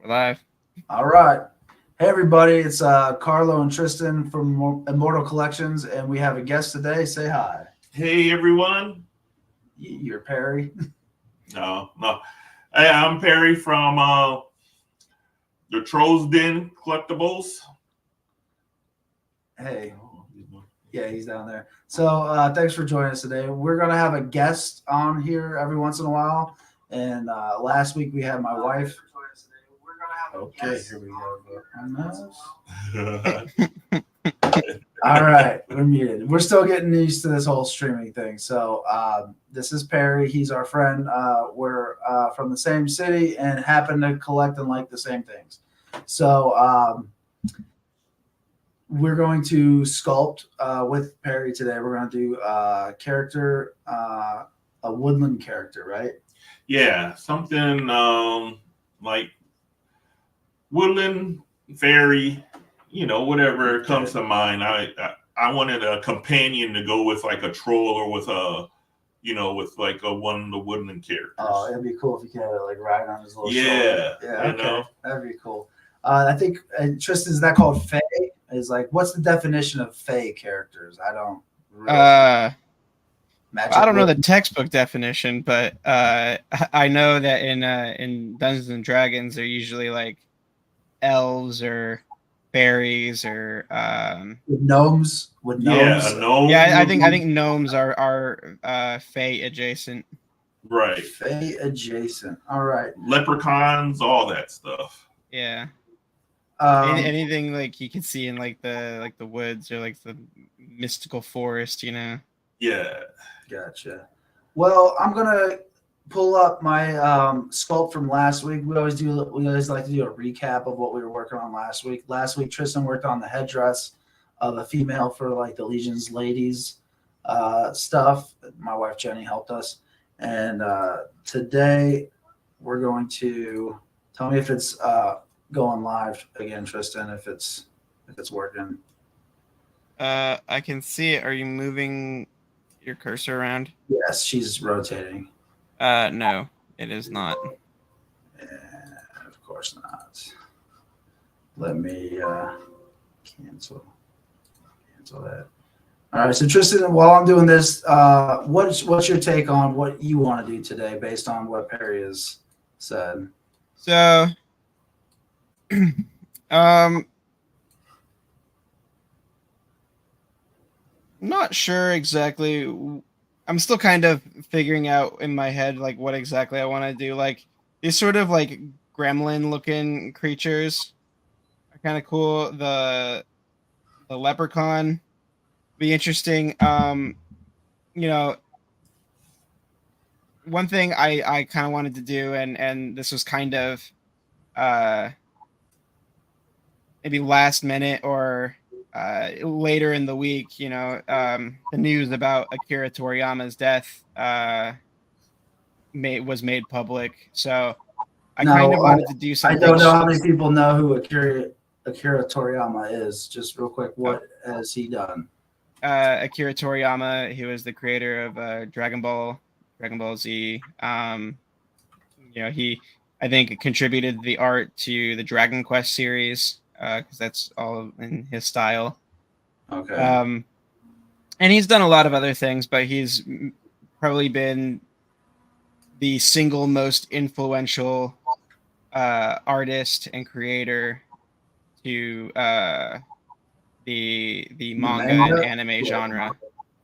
We're live. All right. Hey, everybody. It's Carlo and Tristan from Immortal Collections, and we have a guest today. Say hi. Hey, everyone. You're Perry. No. Hey, I'm Perry from the Trolls Den Collectibles. Hey. Yeah, he's down there. So thanks for joining us today. We're going to have a guest on here every once in a while. And last week we had my wife. Okay, here we go. All right, we're muted. We're still getting used to this whole streaming thing. So this is Perry. He's our friend. We're from the same city and happen to collect and like the same things. So we're going to sculpt with Perry today. We're going to do character, a woodland character, right? Yeah, something like woodland, fairy, whatever comes to mind. I wanted a companion to go with like a troll or with with like one of the woodland characters. Oh, it'd be cool if you could like ride on his little shoulder. Yeah, okay. That'd be cool. I think Tristan, is that called Fae? Is like, what's the definition of Fae characters? I don't really I don't know the textbook definition, but I know that in Dungeons and Dragons they're usually like elves or fairies or with gnomes. Yeah, I think gnomes are Fae adjacent. Right. Fae adjacent. All right. Leprechauns, all that stuff. Yeah. Anything like you can see in like the woods or like the mystical forest, Yeah. Gotcha. Well, I'm gonna pull up my sculpt from last week. We always like to do a recap of what we were working on last week. Last week, Tristan worked on the headdress of a female for like the Legion's ladies stuff. My wife Jenny helped us, and today we're going to tell me if it's going live again, Tristan. If it's working. I can see it. Are you moving your cursor around? Yes, she's rotating. No, it is not. And of course not. Let me cancel that. All right, so Tristan, while I'm doing this, what's your take on what you want to do today based on what Perry has said? So, not sure exactly. I'm still kind of figuring out in my head like what exactly I want to do. Like these sort of like gremlin looking creatures are kind of cool. The leprechaun be interesting. One thing I kind of wanted to do, and this was kind of maybe last minute or later in the week, the news about Akira Toriyama's death was made public. So I kind of wanted to do something. I don't know how many people know who Akira Toriyama is. Just real quick, what has he done? Akira Toriyama, he was the creator of Dragon Ball Z. He, I think, contributed the art to the Dragon Quest series. Because that's all in his style. Okay. And he's done a lot of other things, but he's probably been the single most influential artist and creator to the manga and anime genre.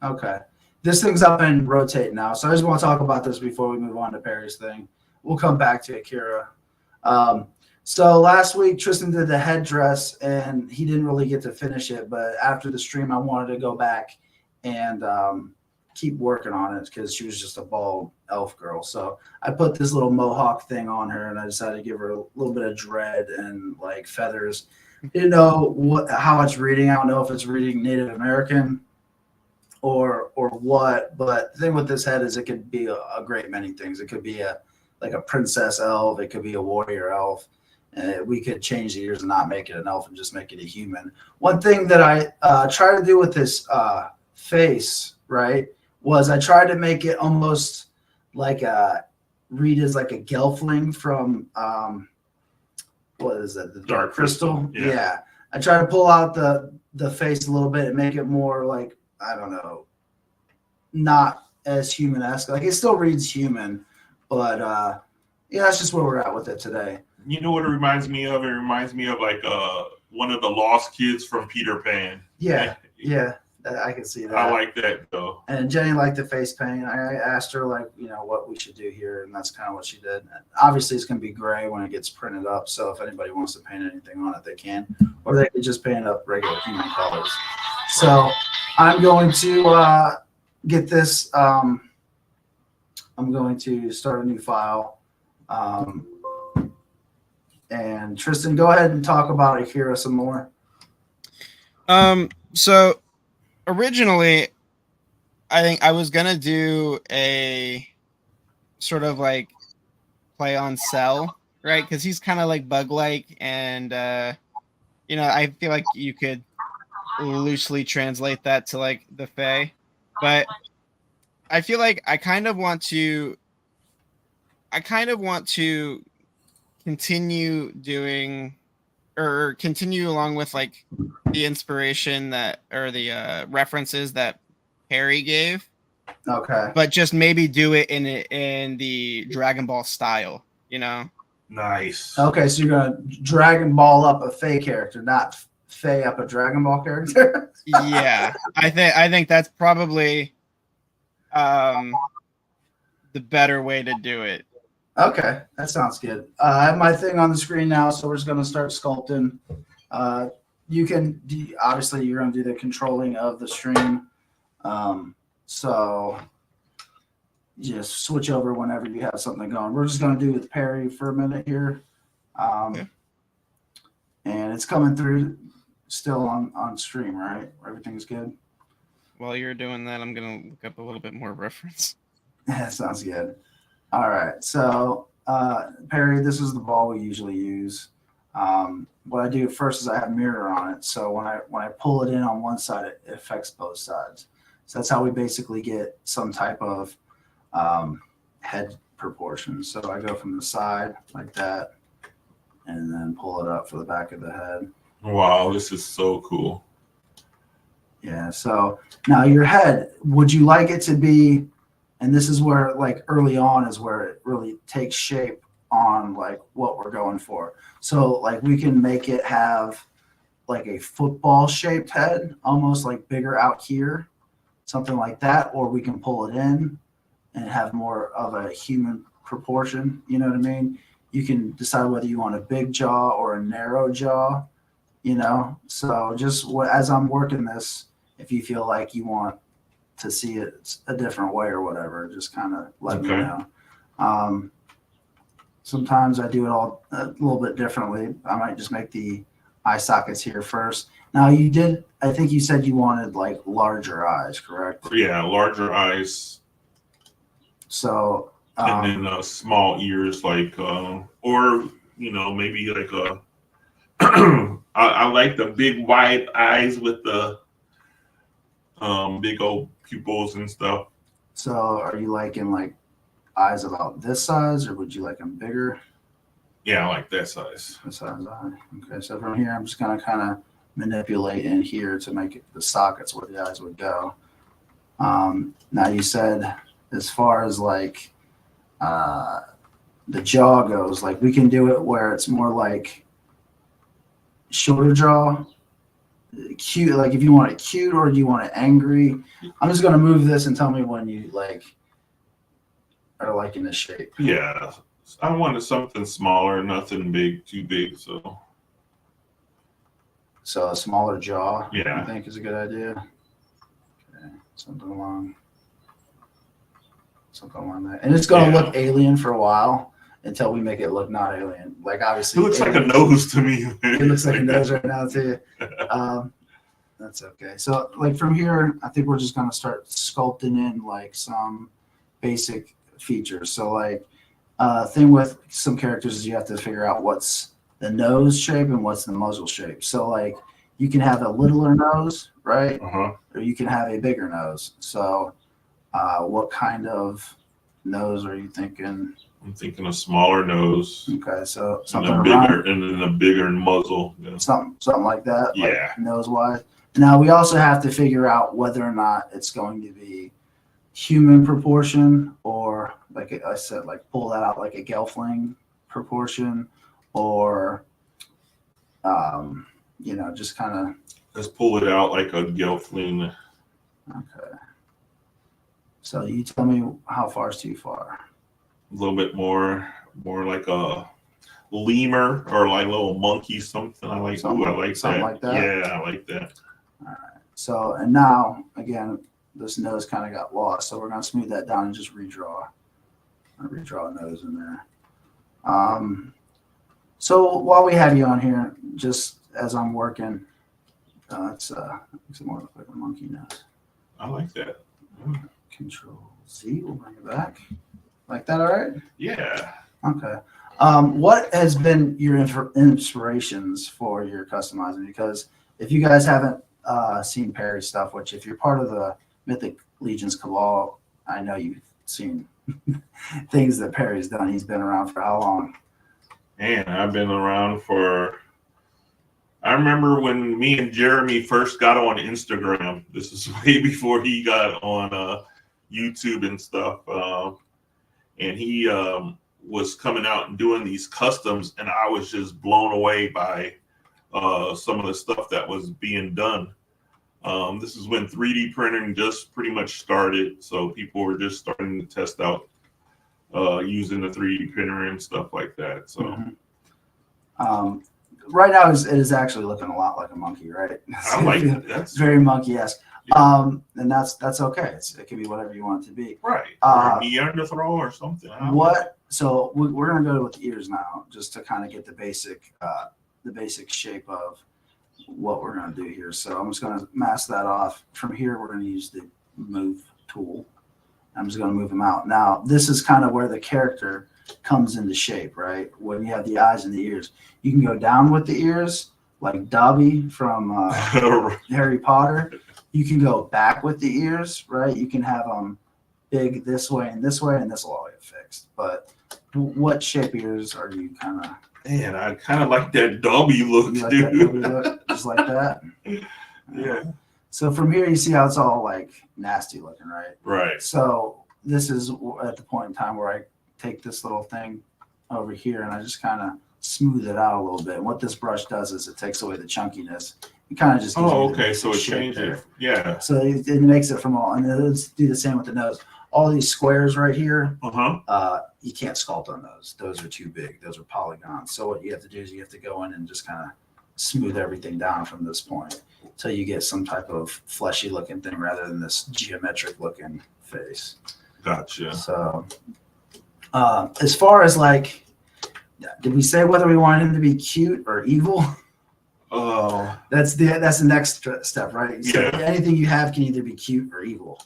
Okay. This thing's up and rotate now, so I just want to talk about this before we move on to Perry's thing. We'll come back to Akira. So last week, Tristan did the headdress, and he didn't really get to finish it. But after the stream, I wanted to go back and keep working on it because she was just a bald elf girl. So I put this little mohawk thing on her, and I decided to give her a little bit of dread and like feathers. Didn't know how much reading. I don't know if it's reading Native American or what. But the thing with this head is it could be a great many things. It could be like a princess elf. It could be a warrior elf. We could change the ears and not make it an elf and just make it a human. One thing that I try to do with this face, right, was I tried to make it almost like read as like a gelfling from what is it? The Dark crystal, yeah. Yeah. I try to pull out the face a little bit and make it more like, I don't know, not as human-esque. Like it still reads human, but yeah, that's just where we're at with it today. You know what it reminds me of? It reminds me of like one of the lost kids from Peter Pan. Yeah, I can see that. I like that though. And Jenny liked the face paint. I asked her like, what we should do here, and that's kind of what she did. And obviously, it's going to be gray when it gets printed up. So if anybody wants to paint anything on it, they can, or they could just paint up regular human colors. So I'm going to get this. I'm going to start a new file. And Tristan, go ahead and talk about Akira some more. So originally, I think I was gonna do a sort of like play on Cell, right? Because he's kind of like bug-like, and I feel like you could loosely translate that to like the Fae, but I feel like I kind of want to continue doing or continue along with like the inspiration that or the references that Perry gave. Okay. But just maybe do it in the Dragon Ball style, Nice. Okay, so you're gonna Dragon Ball up a Fae character, not Fae up a Dragon Ball character. Yeah, I think that's probably the better way to do it. Okay, that sounds good. I have my thing on the screen now, so we're just going to start sculpting. You can obviously you're going to do the controlling of the stream, so just switch over whenever you have something going. We're just going to do with Perry for a minute here, Okay. And it's coming through still on stream, right? Everything's good. While you're doing that, I'm gonna look up a little bit more reference. That sounds good. All right, so Perry, this is the ball we usually use. What I do first is I have a mirror on it, so when I pull it in on one side, it affects both sides. So that's how we basically get some type of head proportion. So I go from the side like that, and then pull it up for the back of the head. Wow, this is so cool. Yeah. So now your head, would you like it to be? And this is where, like, early on is where it really takes shape on, like, what we're going for. So, like, we can make it have, like, a football-shaped head, almost, like, bigger out here, something like that. Or we can pull it in and have more of a human proportion. You know what I mean? You can decide whether you want a big jaw or a narrow jaw, So just as I'm working this, if you feel like you want to see it a different way or whatever, just kind of let me know. Sometimes I do it all a little bit differently. I might just make the eye sockets here first. Now I think you said you wanted like larger eyes, correct? Yeah, larger eyes. So and then small ears, like or maybe like a I like the big wide eyes with the big old pupils and stuff. So are you liking like eyes about this size, or would you like them bigger? Yeah, I like that size. This size eye. Okay, so from here I'm just gonna kind of manipulate in here to make it the sockets where the eyes would go. Now you said as far as like the jaw goes, like we can do it where it's more like shorter jaw, cute, like if you want it cute or do you want it angry. I'm just going to move this and tell me when you like are liking this shape. Yeah, I wanted something smaller, nothing big, too big. So a smaller jaw, yeah, I think is a good idea. Okay, something along that, and it's going to look alien for a while until we make it look not alien. Like obviously, it looks like a nose to me. It looks like a nose right now too. That's okay. So like from here, I think we're just gonna start sculpting in like some basic features. So like thing with some characters is you have to figure out what's the nose shape and what's the muzzle shape. So like you can have a littler nose, right? Uh-huh. Or you can have a bigger nose. So what kind of nose are you thinking? I'm thinking a smaller nose Okay, so and something a around bigger and then a bigger muzzle. Yeah. something like that, Yeah. like nose wise. Now we also have to figure out whether or not it's going to be human proportion or, like I said, like pull that out like a Gelfling proportion, or just kind of. Let's pull it out like a Gelfling. Okay. So you tell me how far is too far. A little bit more like a lemur or like a little monkey, something. I like. Something- Ooh, I like something that. like that? Yeah, I like that. All right. So, and now again, this nose kind of got lost, so we're gonna smooth that down and just redraw. Redraw a nose in there. So while we have you on here, just as I'm working, makes it more look like a monkey nose. I like that. Control Z, we'll bring it back. Like that, all right? Yeah. Okay. What has been your inspirations for your customizing? Because if you guys haven't seen Perry's stuff, which if you're part of the Mythic Legions Cabal, I know you've seen things that Perry's done. He's been around for how long? Man, I've been around for. I remember when me and Jeremy first got on Instagram. This is way before he got on YouTube and stuff. And he was coming out and doing these customs, and I was just blown away by some of the stuff that was being done. This is when 3D printing just pretty much started, so people were just starting to test out using the 3D printer and stuff like that. So right now it is actually looking a lot like a monkey, right? I like it. It's very monkey-esque. And that's okay. It can be whatever you want it to be. Right. Or a Neanderthal or something. So we're gonna go with the ears now, just to kind of get the basic shape of what we're gonna do here. So I'm just gonna mask that off. From here, we're gonna use the move tool. I'm just gonna move them out. Now this is kind of where the character comes into shape, right? When you have the eyes and the ears, you can go down with the ears, like Dobby from Harry Potter. You can go back with the ears, right? You can have them big this way, and this will all get fixed. But what shape ears are you kind of? Man, I kind of like that Dobby look, You like dude. that Dobby look? Just like that? Yeah. So from here, you see how it's all like nasty looking, right? Right. So this is at the point in time where I take this little thing over here and I just kind of smooth it out a little bit. And what this brush does is it takes away the chunkiness. It kind of just gives you the okay. So it shape changes. there. Yeah. So it makes it from all, and let's do the same with the nose. All these squares right here, you can't sculpt on those. Those are too big. Those are polygons. So what you have to do is you have to go in and just kind of smooth everything down from this point so you get some type of fleshy looking thing rather than this geometric looking face. Gotcha. So as far as like, did we say whether we want him to be cute or evil? Oh, That's the next step, right? So Yeah. anything you have can either be cute or evil.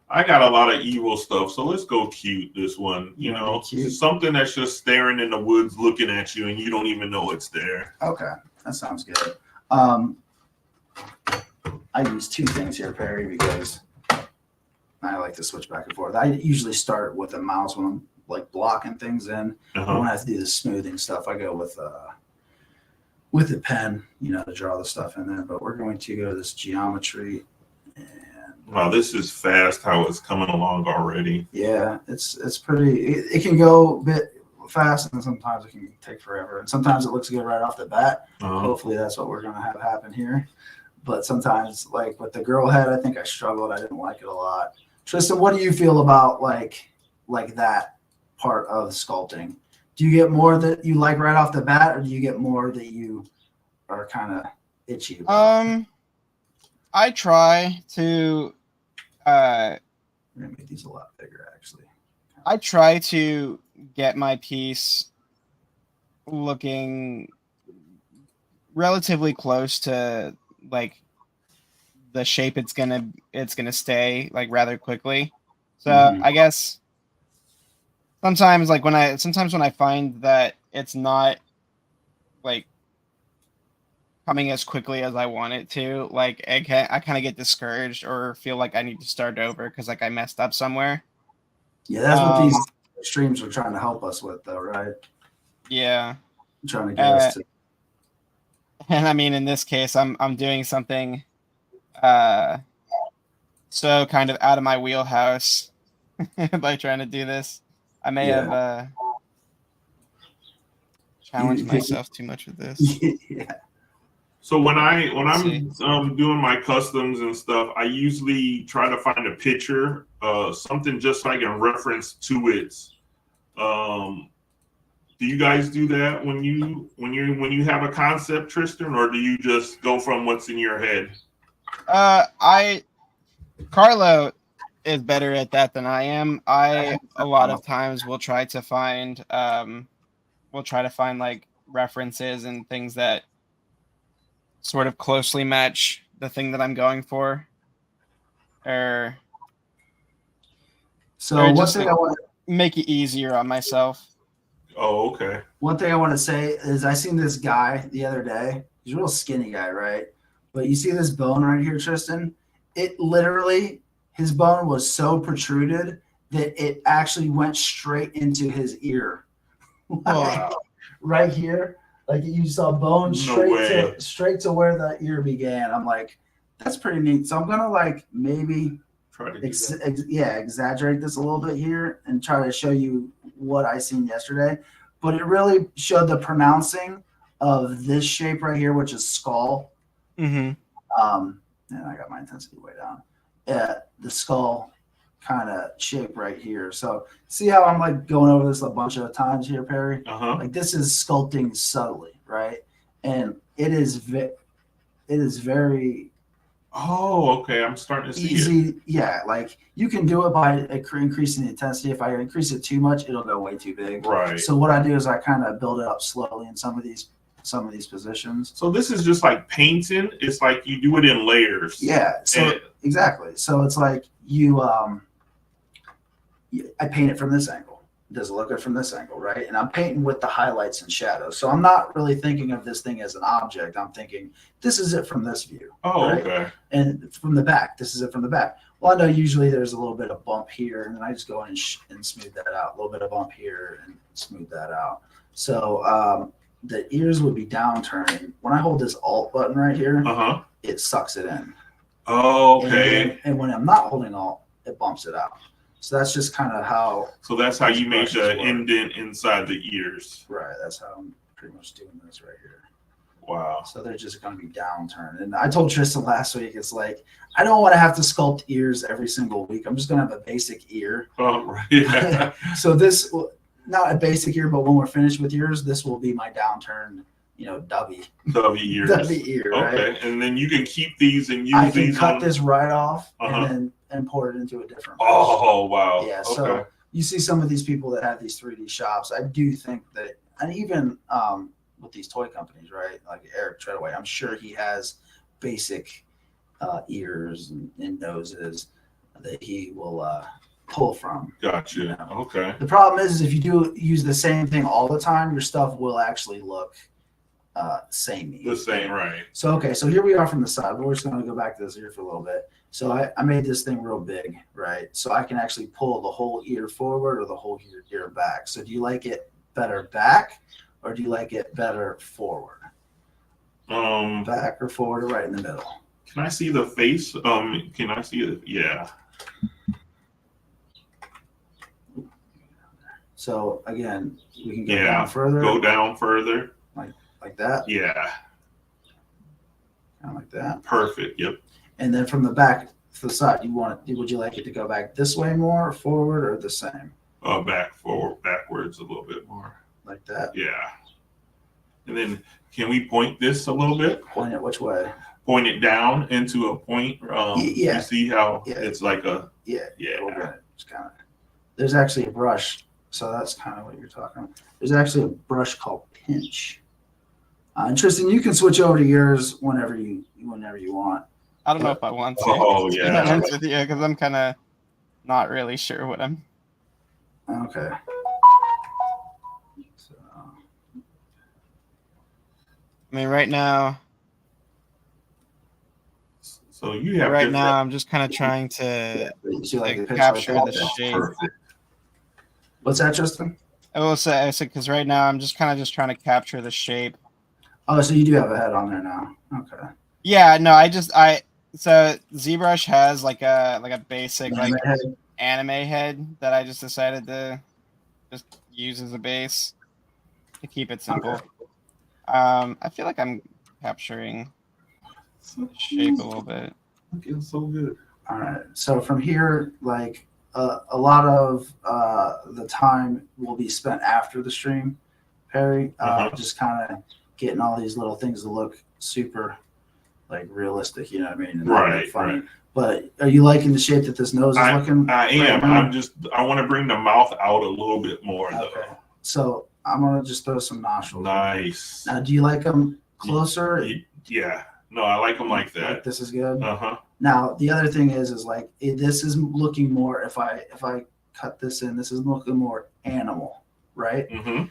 I got a lot of evil stuff, so let's go cute. This one, You wanna be cute? something that's just staring in the woods, looking at you, and you don't even know it's there. Okay, that sounds good. I use two things here, Perry, because I like to switch back and forth. I usually start with a mouse when I'm like blocking things in. But when I have to do the smoothing stuff, I go with the pen, to draw the stuff in there. But we're going to go to this geometry, and Wow, this is fast. How it's coming along already. yeah, it's pretty. It can go a bit fast, and sometimes it can take forever. And sometimes it looks good right off the bat. Hopefully, that's what we're going to have happen here. But sometimes, like with the girl head, I think I struggled. I didn't like it a lot. Tristan, what do you feel about like that part of sculpting? Do you get more that you like right off the bat, or do you get more that you are kind of itchy about? I try to. We're gonna make these a lot bigger, actually. I try to get my piece looking relatively close to like the shape it's gonna stay like rather quickly. So I guess sometimes when I find that it's not like coming as quickly as I want it to, like I kind of get discouraged or feel like I need to start over because like I messed up somewhere. Yeah, that's what these Um, streams are trying to help us with, though, right? yeah. Trying to get us to. And I mean, in this case, I'm doing something uh so kind of out of my wheelhouse by trying to do this. I may have challenged myself too much with this. Yeah. So when Let's see. I'm doing my customs and stuff, I usually try to find a picture, something just so I can reference to it. Do you guys do that when you have a concept, Tristan, or do you just go from what's in your head? Carlo is better at that than I am. I a lot of times will try to find like references and things that sort of closely match the thing that I'm going for. So Just thing I want to make it easier on myself. Oh, okay. One thing I want to say is I seen this guy the other day. He's a real skinny guy, right? But you see this bone right here, Tristan? It literally, his bone was so protruded that it actually went straight into his ear. Wow. Right here. Like you saw bone straight to where the ear began. I'm like, that's pretty neat. So I'm gonna like maybe try to exaggerate this a little bit here and try to show you what I seen yesterday. But it really showed the pronouncing of this shape right here, which is skull. Mm-hmm. And I got my intensity way down. The skull kind of shape right here. So see how I'm like going over this a bunch of times here, Perry? Like this is sculpting subtly, right? And it is very Oh, okay. I'm starting to see easy. it. Yeah, like you can do it by increasing the intensity. If I increase it too much, it'll go way too big. Right. So what I do is I kind of build it up slowly in some of these positions. So this is just like painting. It's like you do it in layers. Yeah. So exactly. So it's like you I paint it from this angle. Does it look good from this angle, right? And I'm painting with the highlights and shadows. So I'm not really thinking of this thing as an object. I'm thinking this is it from this view. Oh, right? okay. And from the back, this is it from the back. Well, I know usually there's a little bit of bump here, and then I just go in and smooth that out. A little bit of bump here and smooth that out. So the ears would be downturning. When I hold this Alt button right here, it sucks it in. Oh, okay. And when I'm not holding Alt, it bumps it out. So that's just kind of how. So that's how you make the indent inside the ears. Right. That's how I'm pretty much doing this right here. Wow. So they're just going to be downturned. And I told Tristan last week, it's like, I don't want to have to sculpt ears every single week. I'm just going to have a basic ear. Oh, right. Yeah. So this, not a basic ear, but when we're finished with ears, this will be my downturned, dubby ears. Dubby ear, okay. Right? And then you can keep these and use I can these cut this right off and pour it into a different brush. Oh, wow. Yeah, so you see some of these people that have these 3D shops. I do think that, and even with these toy companies, right? Like Eric Treadaway, I'm sure he has basic ears and noses that he will pull from. Gotcha. Okay. The problem is if you do use the same thing all the time, your stuff will actually look samey. The same, right. So, okay, so here we are from the side. We're just going to go back to this ear for a little bit. So I made this thing real big, right? So I can actually pull the whole ear forward or the whole ear back. So do you like it better back or do you like it better forward? Back or forward or right in the middle? Can I see the face? Can I see it? Yeah. So again, we can go down further. Go down further. Like that? Yeah. Kind of like that. Perfect. Yep. And then from the back to the side, would you like it to go back this way more, forward, or the same? Backwards a little bit more. Like that? Yeah. And then can we point this a little bit? Point it which way? Point it down into a point. Yeah. You see how it's like a yeah. It's kind of. There's actually a brush, so that's kind of what you're talking about. There's actually a brush called pinch. And Tristan, you can switch over to yours whenever you want. I don't know if I want to. Oh, yeah. Because I'm kind of not really sure what I'm. Okay. So. I mean, right now. So you have right now, I'm just kind of trying to capture the shape. Perfect. What's that, Tristan? I said because right now I'm just trying to capture the shape. Oh, so you do have a head on there now. Okay. Yeah, no, so ZBrush has like a basic like anime head that I just decided to just use as a base to keep it simple. Okay. I feel like I'm capturing So shape a little bit. looking so good. All right. So from here, like a lot of the time will be spent after the stream, Perry, just kind of getting all these little things to look super like realistic, you know what I mean? And not Right, funny. right. But are you liking the shape that this nose is looking? I am. Right I want to bring the mouth out a little bit more okay. though. So I'm gonna just throw some nostrils. Nice. Now, do you like them closer? Yeah. No, I like them like that. Like this is good. Uh-huh. Now the other thing is like this is looking more. If I cut this in, this is looking more animal, right? Mm-hmm.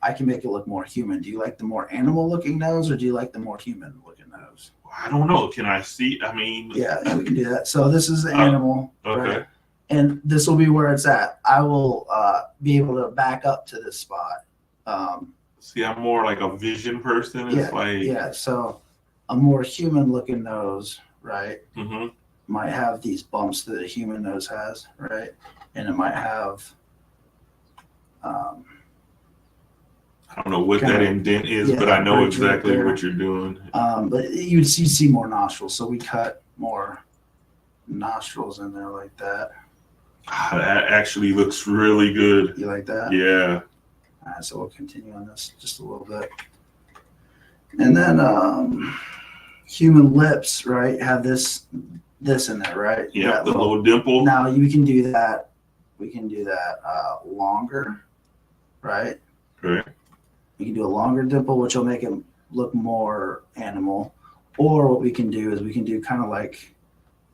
I can make it look more human. Do you like the more animal looking nose, or do you like the more human looking nose? I don't know. Can I see? I mean, Yeah, we can do that. So this is animal, okay. right? And this will be where it's at. I will be able to back up to this spot. See, I'm more like a vision person. It's Yeah. So a more human looking nose, right? Mm-hmm. Might have these bumps that a human nose has, right? And it might have I don't know what that indent is, but I know exactly what you're doing. But you see more nostrils, so we cut more nostrils in there like that. That actually looks really good. You like that? Yeah. All right, so we'll continue on this just a little bit. And then human lips, right, have this in there, right? Yeah, the little dimple. Now you can do that. We can do that longer, right? Right. You can do a longer dimple, which will make it look more animal. Or what we can do is we can do kind of like,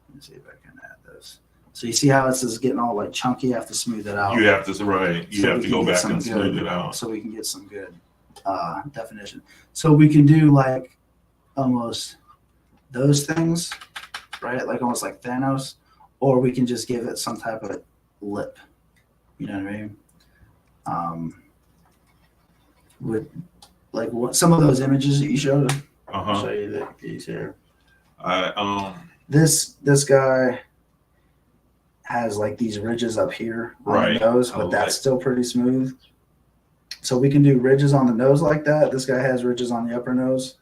let me see if I can add this. So you see how this is getting all like chunky? You have to smooth it out. You have to, right. You have to go back and smooth it out. So we can get some good definition. So we can do like almost those things, right? Like almost like Thanos. Or we can just give it some type of lip. You know what I mean? With like some of those images that you showed. I'll show you these here. This guy has like these ridges up here on the nose, but that's still pretty smooth. So we can do ridges on the nose like that. This guy has ridges on the upper nose.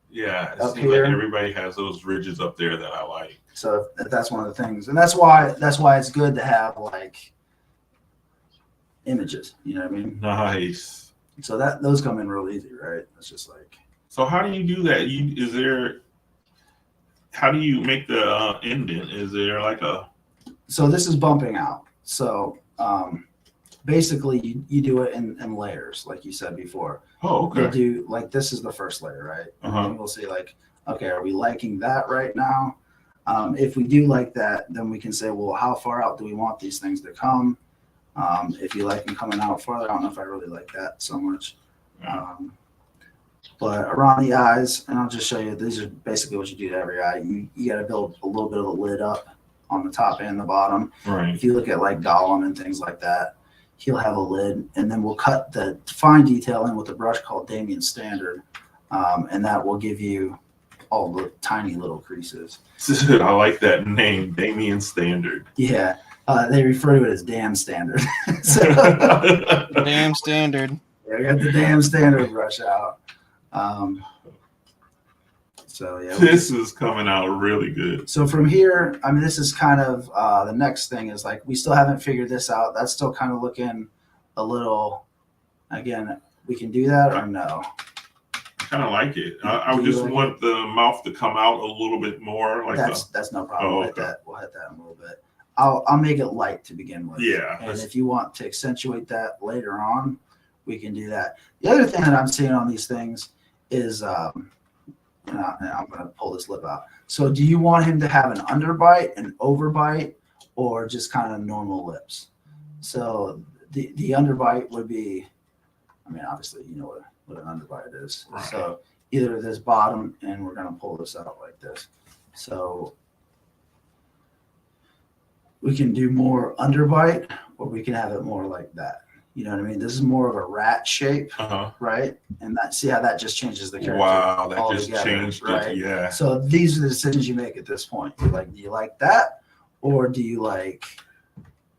Yeah, it up seems here. like everybody has those ridges up there that I like. So that's one of the things, and that's why it's good to have like images. You know what I mean? Nice. So those come in real easy, right? It's just like. So how do you do that? How do you make the indent? Is there like a? So this is bumping out. So basically, you do it in layers, like you said before. Oh, okay. You'll do like this is the first layer, right? And then we'll see like, okay, are we liking that right now? If we do like that, then we can say, well, how far out do we want these things to come? If you like them coming out farther, I don't know if I really like that so much. But around the eyes, and I'll just show you, these are basically what you do to every eye. You got to build a little bit of a lid up on the top and the bottom. Right. If you look at like Gollum and things like that, he'll have a lid, and then we'll cut the fine detail in with a brush called Damien Standard, and that will give you all the tiny little creases. I like that name, Damien Standard. Yeah. They refer to it as damn standard. Damn standard. Yeah, I got the damn standard brush out. So yeah, this is coming out really good. So from here, I mean, this is kind of the next thing is like we still haven't figured this out. That's still kind of looking a little. Again, we can do that or no? I kind of like it. I just want the mouth to come out a little bit more. Like that's no problem. We'll hit that in a little bit. I'll make it light to begin with. Yeah. And if you want to accentuate that later on, we can do that. The other thing that I'm seeing on these things is, and I'm going to pull this lip out. So do you want him to have an underbite, an overbite, or just kind of normal lips? So the underbite would be, I mean, obviously, you know what an underbite is. Right. So either this bottom, and we're going to pull this out like this. So we can do more underbite, or we can have it more like that. You know what I mean? This is more of a rat shape, right? And see how that just changes the character. Wow, that just altogether, changed right? it. Yeah. So these are the decisions you make at this point. You're like, do you like that, or do you like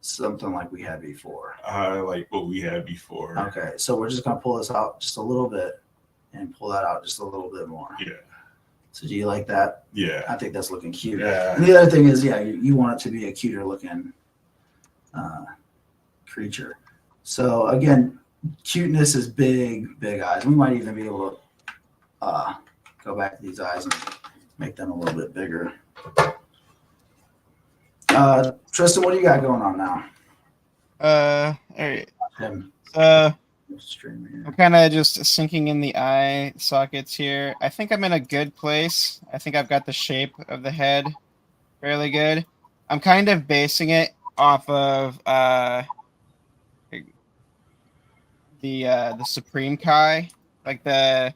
something like we had before? I like what we had before. Okay, so we're just gonna pull this out just a little bit, and pull that out just a little bit more. Yeah. So do you like that? Yeah. I think that's looking cute. Yeah. And the other thing is, yeah, you want it to be a cuter looking creature. So again, cuteness is big eyes. We might even be able to go back to these eyes and make them a little bit bigger. Tristan, what do you got going on now? All right. Him. I'm kind of just sinking in the eye sockets here. I think I'm in a good place. I think I've got the shape of the head fairly good. I'm kind of basing it off of the Supreme Kai, like the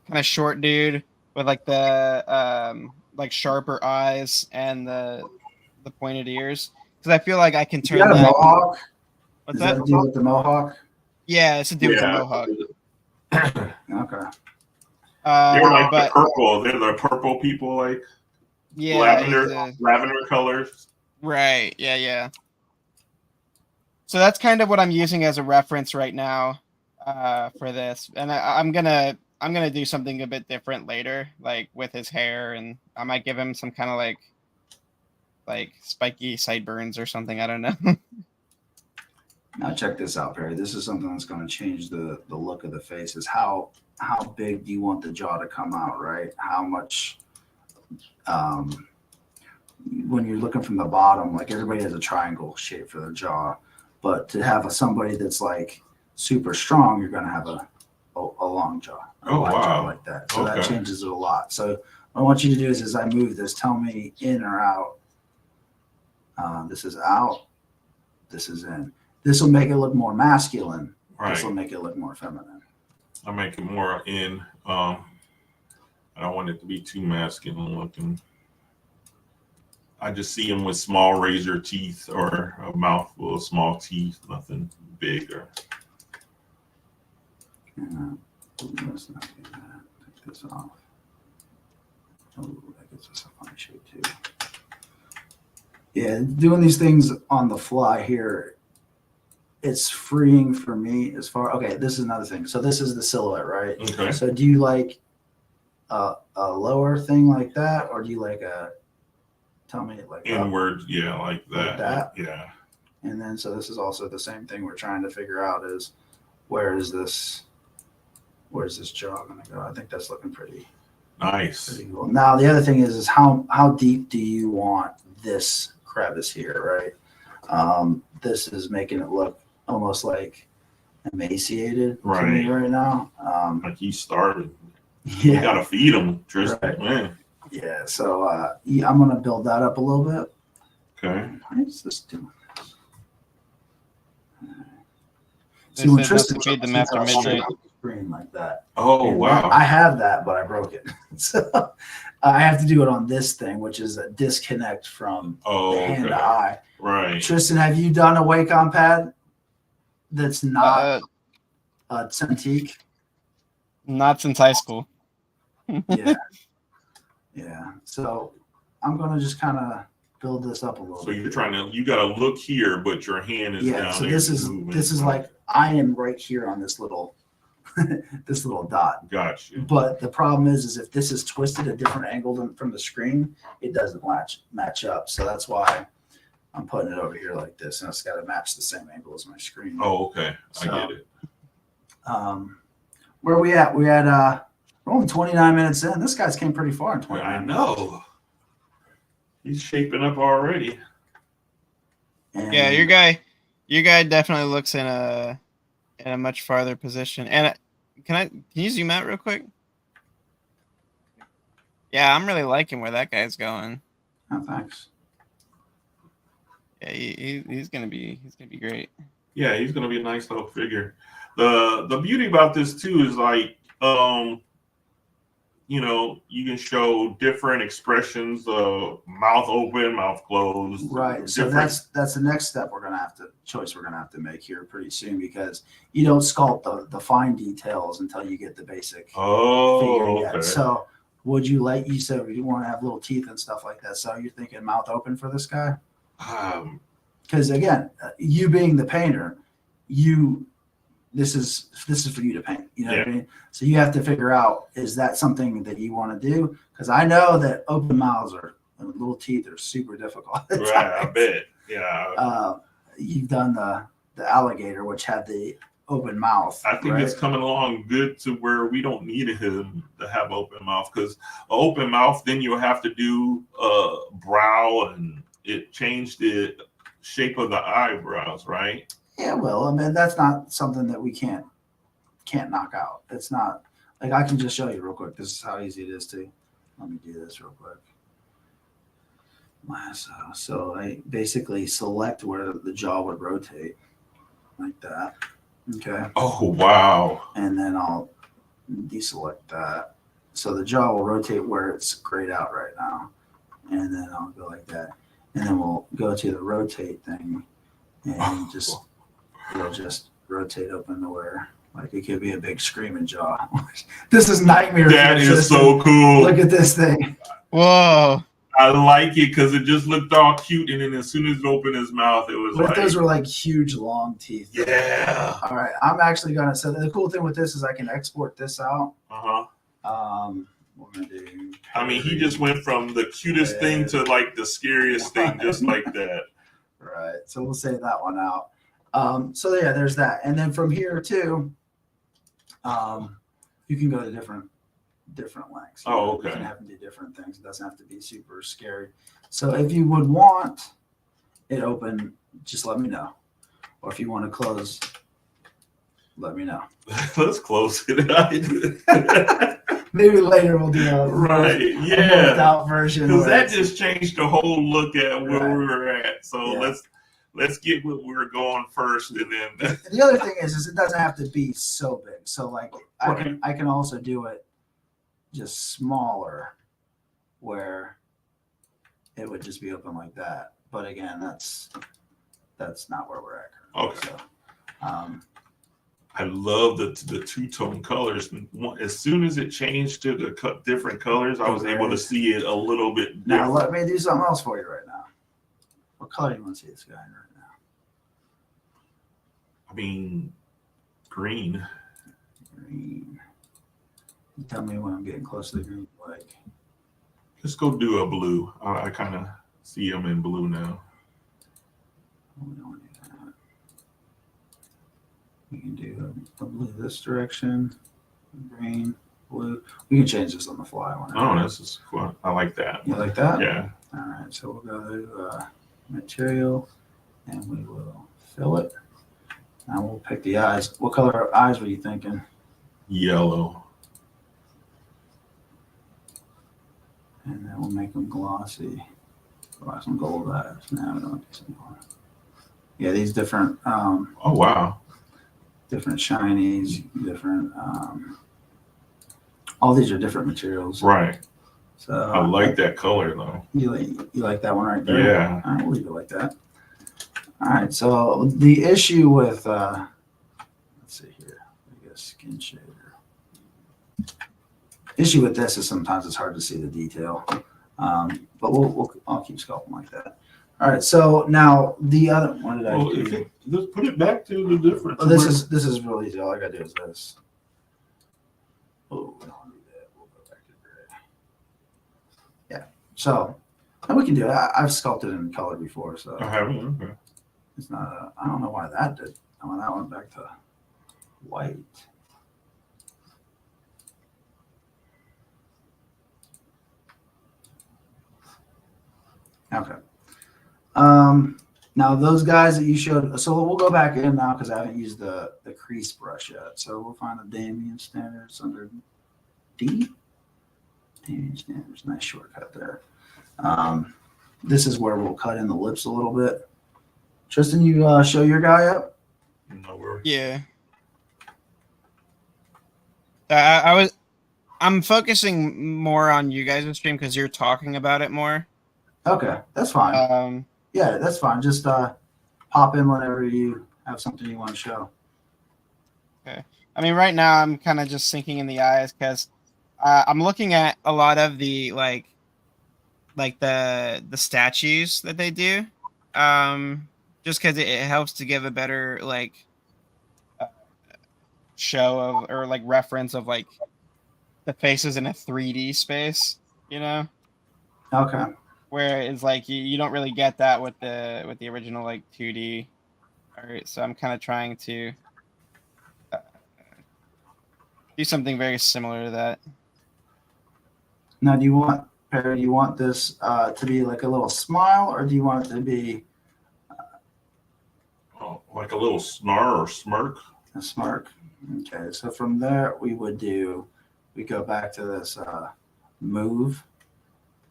kind of short dude with like the like sharper eyes and the pointed ears. Because I feel like I can turn You got a that. mohawk? What's Is that to do with the mohawk? Yeah, it's to do with the mohawk. Okay. They're like But the purple. They're the purple people, like yeah, lavender colors. Right. Yeah. So that's kind of what I'm using as a reference right now for this, and I'm gonna do something a bit different later, like with his hair, and I might give him some kind of like spiky sideburns or something. I don't know. Now check this out, Perry. This is something that's going to change the look of the face. Is how big do you want the jaw to come out, right? How much when you're looking from the bottom, like everybody has a triangle shape for their jaw, but to have somebody that's like super strong, you're going to have a long jaw, a wide jaw like that. So that changes it a lot. So what I want you to do is, as I move this, tell me in or out. This is out. This is in. This will make it look more masculine. Right. This will make it look more feminine. I make it more in. I don't want it to be too masculine looking. I just see him with small razor teeth or a mouth full of small teeth, nothing bigger. Let's not do that. Take this off. Oh, that gets us a funny shape too. Yeah, doing these things on the fly here, it's freeing for me as far. Okay, this is another thing. So this is the silhouette, right? Okay. So do you like a lower thing like that, or do you like tell me like inward? Yeah, like that. Like that? Yeah. And then so this is also the same thing we're trying to figure out is where's this jaw gonna go? I think that's looking pretty nice. Pretty cool. Now the other thing is how deep do you want this crevice here, right? This is making it look almost like emaciated to me right now. Like he's starving. Yeah. You gotta feed him, Tristan. Right. Man. Yeah, so I'm gonna build that up a little bit. Okay. Why is this doing this? See, when Tristan feed them after midnight. Screen like that. Oh, and wow. I have that, but I broke it. So I have to do it on this thing, which is a disconnect from the hand to eye. Right. Tristan, have you done a Wacom pad that's not a Cintiq? Not since high school. Yeah. Yeah. So I'm going to just kind of build this up a little bit. So you got to look here, but your hand is down so there. this is like I am right here on this little this little dot. Gotcha. But the problem is if this is twisted a different angle from the screen, it doesn't match up. So that's why I'm putting it over here like this, and it's got to match the same angle as my screen. Oh, okay. I get it. Where are we at? We're only 29 minutes in. This guy's came pretty far in 29 I know. He's shaping up already. And yeah, your guy definitely looks in a much farther position. And can you zoom out real quick? Yeah, I'm really liking where that guy's going. Oh, thanks. Yeah, he's gonna be great. Yeah, he's gonna be a nice little figure. The beauty about this too is like you know, you can show different expressions of mouth open, mouth closed. Right. So different- that's the next step we're gonna have to make here pretty soon, because you don't sculpt the fine details until you get the basic figure Oh, yet. okay. So you said you want to have little teeth and stuff like that. So you're thinking mouth open for this guy? Because again, you being the painter, this is for you to paint. You know what I mean? So you have to figure out, is that something that you want to do? Because I know that open mouths and little teeth are super difficult. Right, I bet. Yeah. You've done the alligator, which had the open mouth. I think right? it's coming along good to where we don't need him to have open mouth, because open mouth, then you'll have to do brow, and it changed the shape of the eyebrows, right? Yeah, well, I mean, that's not something that we can't knock out. It's not like, I can just show you real quick. This is how easy it is to. Let me do this real quick. So I basically select where the jaw would rotate, like that. Okay. Oh, wow. And then I'll deselect that. So the jaw will rotate where it's grayed out right now. And then I'll go like that. And then we'll go to the rotate thing, and it'll just rotate open to where, like, it could be a big screaming jaw. This is nightmare. That is so cool. Look at this thing. Whoa. I like it because it just looked all cute, and then as soon as it opened his mouth, it was What like, if those were like huge long teeth? yeah. All right, I'm actually gonna. So the cool thing with this is I can export this out. We're gonna do. I mean, he just went from the cutest thing to like the scariest thing, just like that. Right. So we'll save that one out. So yeah, there's that, and then from here too, you can go to different lengths. Oh, okay. You can have them do different things. It doesn't have to be super scary. So if you would want it open, just let me know. Or if you want to close, let me know. Let's close it. Maybe later we'll do a Right, a yeah. without version. Because where that it's- just changed the whole look at where Right. we were at. So Yeah. let's get what we're going first, and then The other thing is it doesn't have to be so big. So like Right. I can also do it just smaller, where it would just be open like that. But again, that's not where we're at currently. Okay. So, I love the two-tone colors. As soon as it changed to the different colors, I was able to see it a little bit now different. let me do something else for you right now. What color do you want to see this guy in right now? I mean, green. Green. You tell me when I'm getting close to the green. Like, Let's go do a blue. I kind of see him in blue now. we don't want to do that. We can do a blue this direction, green, blue. We can change this on the fly. Oh, this is fun. I like that. You like that? Yeah. All right, so we'll go to material, and we will fill it. Now we'll pick the eyes. What color eyes were you thinking? Yellow. And then we'll make them glossy. Some gold eyes. Now we don't do some more. Yeah, these different Oh, wow. different shinies, different all these are different materials. Right. So I like that color, though. you like that one right there? Yeah. All right, we'll leave it like that. All right, so the issue with let's see here, I guess skin shader. Issue with this is sometimes it's hard to see the detail, but I'll keep sculpting like that. All right, so now the other one did I Well, do? let's put it back to the difference. Oh, this is really easy. All I gotta do is this. Oh, we don't want to do that. We'll go back to gray. Yeah. So, and we can do it. I've sculpted in color before, so I haven't. Okay. it's not. I don't know why that did. I want that one back to white. Okay. Now those guys that you showed, so we'll go back in now because I haven't used the crease brush yet. So we'll find the Damien standards under D. Damien standards, nice shortcut there. This is where we'll cut in the lips a little bit. Tristan, you show your guy up? No, we're Yeah. I I'm focusing more on you guys' stream because you're talking about it more. Okay, that's fine. Yeah, that's fine. Just pop in whenever you have something you want to show. Okay. I mean, right now I'm kind of just sinking in the eyes because I'm looking at a lot of the like the statues that they do, just because it helps to give a better like uh, show of or like reference of like the faces in a 3D space, you know, Okay. where it's like you don't really get that with the original like 2D. All right, so I'm kind of trying to uh, do something very similar to that. Now, Perry, do you want this to be like a little smile, or do you want it to be Like a little snarl or smirk. a smirk? Okay, so from there we go back to this move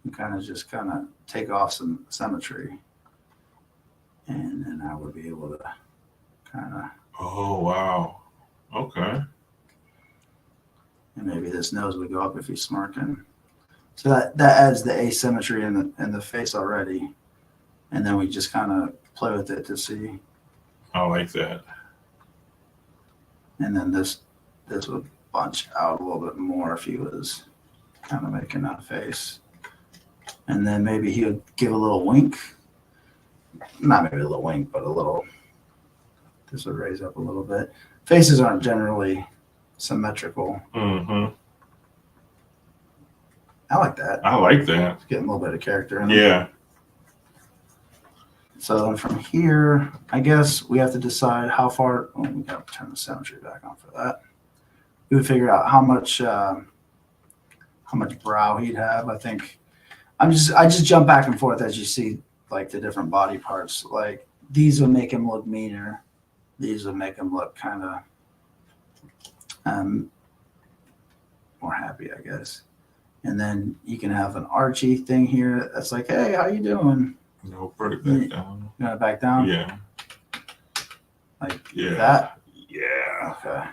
and kind of take off some symmetry, and then I would be able to kind of. Oh wow. Okay. And maybe this nose would go up if he's smirking. So that adds the asymmetry in the face already, and then we just kind of play with it to see. I like that. And then this would bunch out a little bit more if he was kind of making that face. And then maybe he would give a little wink. Not maybe a little wink, but a little. This would raise up a little bit. Faces aren't generally symmetrical. Mm-hmm. I like that. I like that. It's getting a little bit of character in it. Yeah. So then from here, I guess we have to decide how far. Oh, we got to turn the symmetry back on for that. We would figure out how much brow he'd have. I think I just jump back and forth as you see like the different body parts. Like these would make him look meaner. These would make him look kind of more happy, I guess. And then you can have an Archie thing here that's like, hey, how you doing? No, put it back down. You want it back down? Yeah. Like Yeah. that? Yeah. Okay. I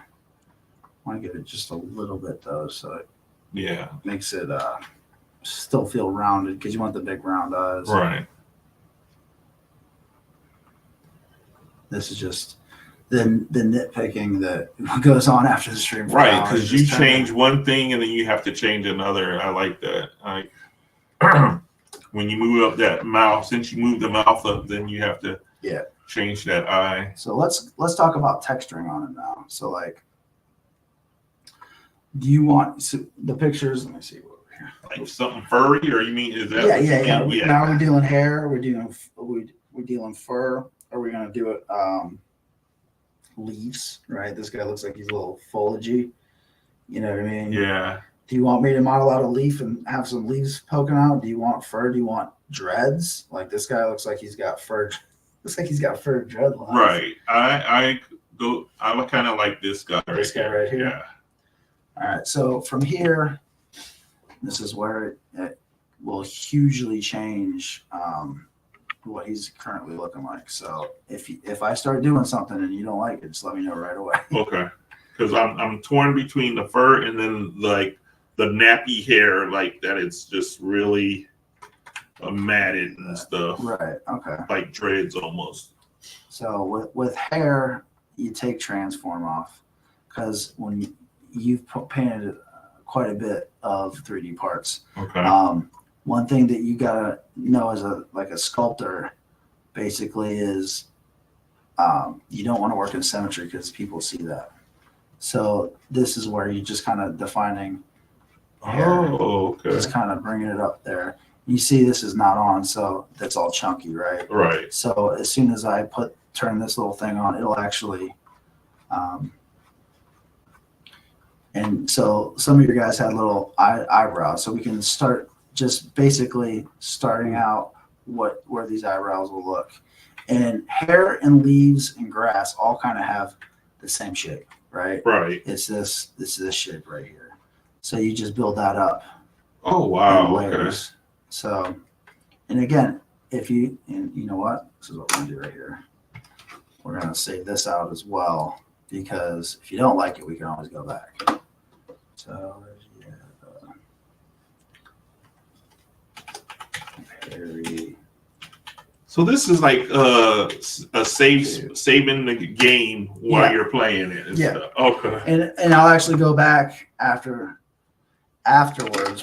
want to give it just a little bit though, so it Yeah. makes it still feel rounded because you want the big round eyes. Right. This is just the nitpicking that goes on after the stream. For Right, hours. because you Just trying change one thing and then you have to change another. I like that. When you move up that mouth, since you move the mouth up, then you have to change that eye. So let's talk about texturing on it now. So like, do you want the pictures? Let me see over here. Like something furry, or you mean is that? Yeah. what you mean? Now we're dealing hair. We're dealing fur. Are we gonna do it leaves? Right. This guy looks like he's a little foliagey. You know what I mean? Yeah. Do you want me to model out a leaf and have some leaves poking out? Do you want fur? Do you want dreads? Like this guy looks like he's got fur. Looks like he's got fur dreadlocks. Right. I kind of like this guy. This guy right here. Yeah. All right. So from here, this is where it will hugely change what he's currently looking like. So if I start doing something and you don't like it, just let me know right away. Okay. Because I'm torn between the fur and then like the nappy hair, like that. It's just really matted and stuff. Right. Okay. Like dreads almost. So with hair, you take transform off because when you've painted quite a bit of 3D parts. Okay. One thing that you gotta know as a sculptor, basically, is you don't want to work in symmetry because people see that. So this is where you just kind of defining hair, Oh, okay. just kind of bringing it up there. You see this is not on, so that's all chunky, right? Right. So as soon as I turn this little thing on, it'll actually, and so some of your guys had little eyebrows, so we can start just basically starting out where these eyebrows will look. And hair and leaves and grass all kind of have the same shape, right? Right. It's this shape right here. So you just build that up. Oh in wow. Okay. layers. So, and again, you know what? This is what we're gonna do right here. We're gonna save this out as well because if you don't like it, we can always go back. So, Perry. So this is like a saving the game while Yeah. you're playing it. And Yeah. stuff. Okay. And I'll actually go back afterwards,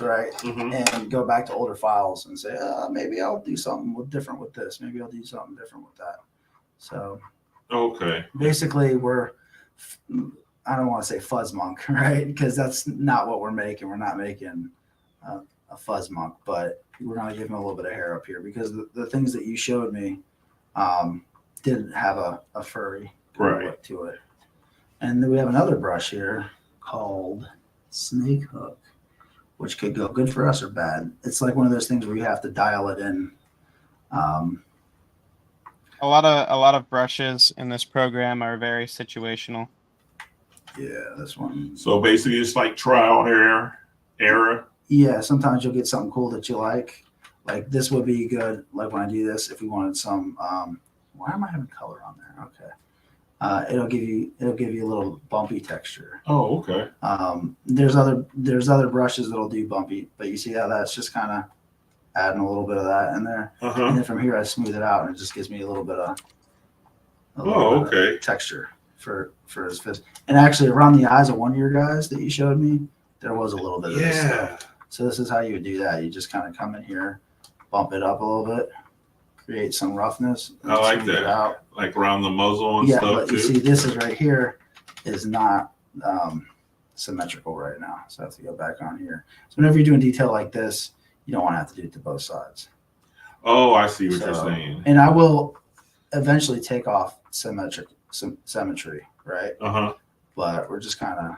right? Hmm. And go back to older files and say, maybe I'll do something different with this. Maybe I'll do something different with that. So Okay. basically, I don't want to say fuzz monk, right? Because that's not what we're making. We're not making a fuzz monk, but we're going to give him a little bit of hair up here because the things that you showed me didn't have a furry look to it. And then we have another brush here called Snake Hook, which could go good for us or bad. It's like one of those things where you have to dial it in. A lot of brushes in this program are very situational. Yeah, this one. So basically, it's like trial error. Yeah, sometimes you'll get something cool that you like. Like this would be good. Like when I do this, if we wanted some, why am I having color on there? Okay, it'll give you a little bumpy texture. Oh, okay. There's other brushes that'll do bumpy, but you see how that's just kind of adding a little bit of that in there. And then from here I smooth it out, and it just gives me a little bit of texture for his fist. And actually, around the eyes of one of your guys that you showed me, there was a little bit of this stuff. So this is how you would do that. You just kind of come in here, bump it up a little bit, create some roughness. I like that. Like around the muzzle and stuff but too. you see, this is right here is not symmetrical right now. So I have to go back on here. So whenever you're doing detail like this, you don't want to have to do it to both sides. Oh, I see what you're saying. And I will eventually take off symmetry, right? But we're just kind of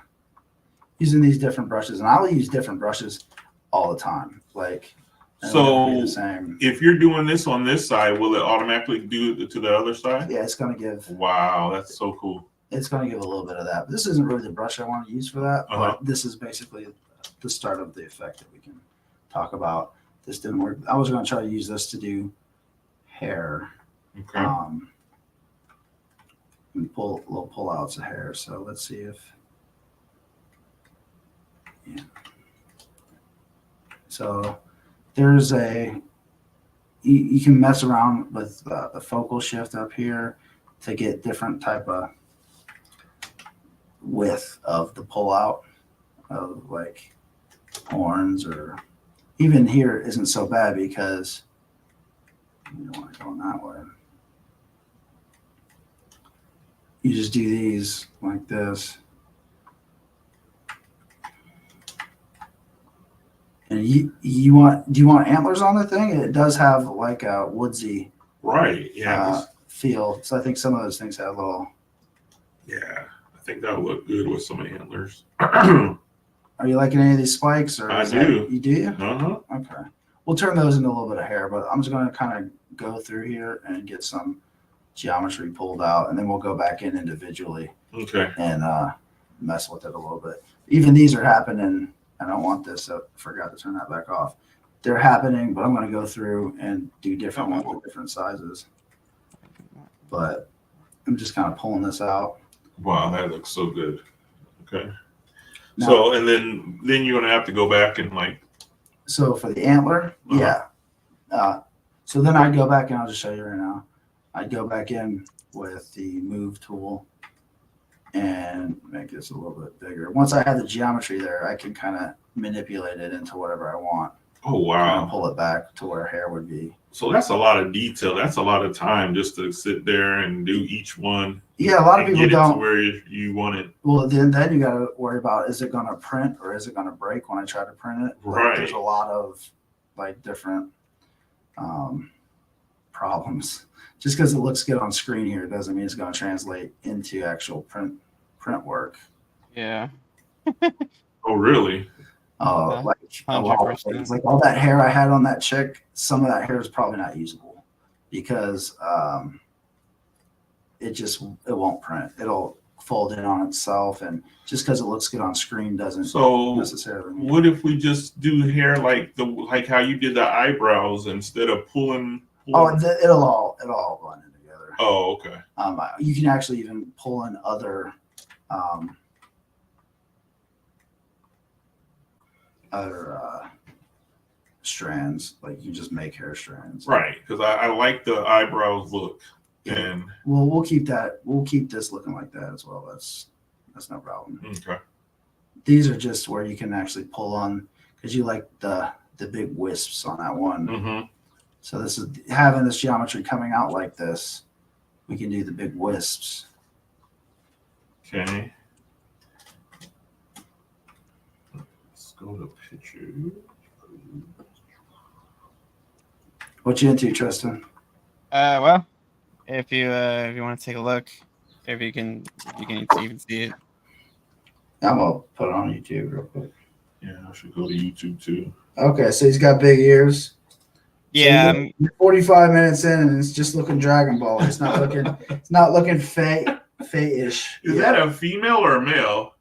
using these different brushes, and I'll use different brushes all the time. Like, so the same. If you're doing this on this side, will it automatically do it to the other side? Yeah, it's going to give. Wow, that's so cool. It's going to give a little bit of that. But this isn't really the brush I want to use for that, but this is basically the start of the effect that we can talk about. This didn't work. I was going to try to use this to do hair. Okay. And pull little pull outs of hair. So let's see if. Yeah. So there's you can mess around with the focal shift up here to get different type of width of the pull out of like horns, or even here isn't so bad because you don't want to go that way. You just do these like this. And do you want antlers on the thing? It does have like a woodsy feel. So I think some of those things have a little. Yeah, I think that would look good with some antlers. Are you liking any of these spikes? Or I do. You do? Okay. We'll turn those into a little bit of hair, but I'm just going to kind of go through here and get some geometry pulled out, and then we'll go back in individually. Okay. And mess with it a little bit. Even these are happening. I don't want this, so I forgot to turn that back off. They're happening, but I'm going to go through and do different ones with different sizes. But I'm just kind of pulling this out. Wow, that looks so good. Okay. Now, so, and then you're going to have to go back and like. So for the antler, yeah. So then I'd go back, and I'll just show you right now. I'd go back in with the move tool and make this a little bit bigger. Once I have the geometry there, I can kind of manipulate it into whatever I want. Oh, wow. And pull it back to where hair would be. So that's a lot of detail. That's a lot of time just to sit there and do each one. Yeah, a lot of people get don't. It to where you want it. Well, then you got to worry about, is it going to print or is it going to break when I try to print it? Right. There's a lot of like different problems. Just because it looks good on screen here doesn't mean it's going to translate into actual print work. Yeah. Oh, really? Like a lot of things. Like all that hair I had on that chick, some of that hair is probably not usable because it won't print. It'll fold in on itself, and just because it looks good on screen doesn't necessarily mean. What if we just do hair like how you did the eyebrows instead of pulling? Oh, it'll all blend in together. Oh, okay. You can actually even pull in other strands. Like you just make hair strands. Right, because I like the eyebrows look, and Well, we'll keep that. We'll keep this looking like that as well. That's no problem. okay. These are just where you can actually pull on because you like the big wisps on that one. Mm-hmm. So this is having this geometry coming out like this. We can do the big wisps. Okay. Let's go to picture. What you into, Tristan? Well, if you want to take a look, if you can even see it. I'm gonna put it on YouTube real quick. Yeah, I should go to YouTube too. Okay, so he's got big ears. Yeah, So you're 45 minutes in, and it's just looking Dragon Ball. It's not looking. It's not looking Fate-ish. Is that a female or a male?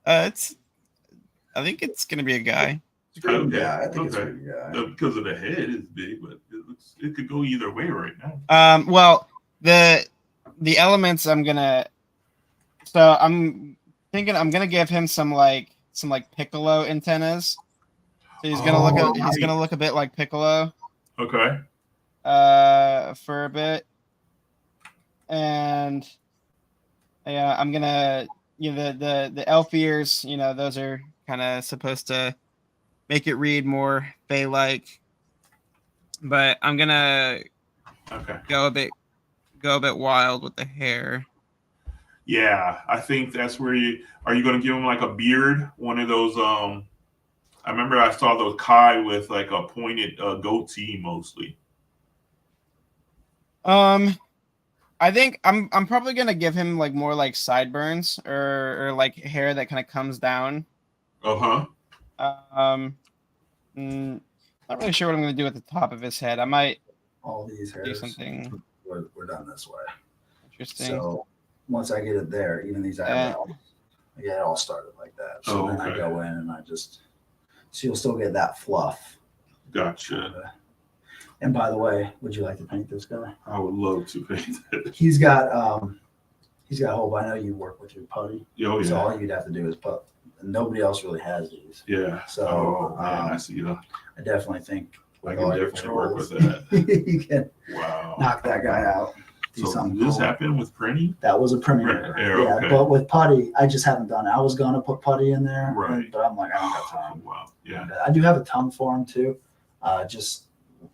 I think it's gonna be a guy. Okay. Yeah, I think it's a Okay. big guy. Because of the head is big, but it could go either way right now. Well, the elements I'm thinking I'm gonna give him some Piccolo antennas. So he's gonna look a bit like Piccolo. Okay. For a bit, and yeah, I'm gonna the elf ears. Those are kind of supposed to make it read more Fae-like, but I'm gonna go a bit wild with the hair. Yeah, I think that's where are you going to give him like a beard? One of those. I remember I saw those Kai with like a pointed goatee mostly. I think I'm probably gonna give him like more like sideburns or like hair that kind of comes down. Uh-huh. Not really sure what I'm gonna do at the top of his head. I might All these hairs. do something We're done this way. interesting. So once I get it there, even these eyebrows, I get it all started like that. So then I go in and I just, so you'll still get that fluff. Gotcha. And by the way, would you like to paint this guy? I would love to paint it. He's got a whole. I know you work with your putty. Oh yeah. So all you'd have to do is put. Nobody else really has these. Yeah. So man, I see that. I definitely think I can definitely work with that. you can knock that guy out. Do So something this cool. happened with printing? That was a premiere. Yeah, okay. But with putty, I just haven't done it. I was gonna put putty in there, Right. but I'm like, I don't have time. Wow. Yeah. I do have a tongue for him too. Just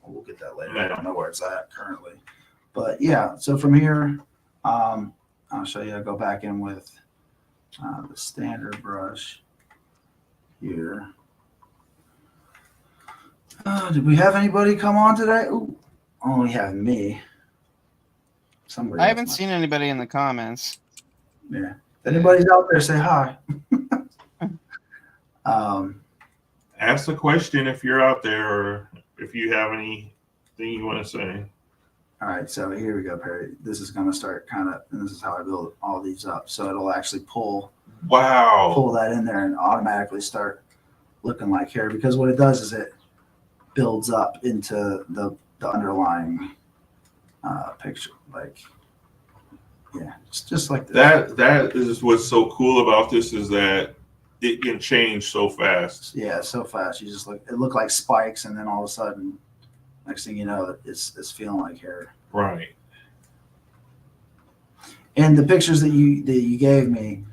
we'll get that later. I don't know where it's at currently, but yeah. So from here, I'll show you. I go back in with the standard brush here. Did we have anybody come on today? Ooh, only have me. Somebody. I haven't seen anybody in the comments. Yeah. If anybody's out there, say hi. Ask the question if you're out there or if you have anything you want to say. All right, so here we go, Perry. This is going to start kind of, and this is how I build all these up. So it'll actually pull that in there and automatically start looking like hair, because what it does is it builds up into the underlying picture. Like, yeah, it's just like this. That is what's so cool about this, is that it can change so fast. Yeah, so fast. You just it looked like spikes, and then all of a sudden, next thing you know, it's feeling like hair. Right. And the pictures that you gave me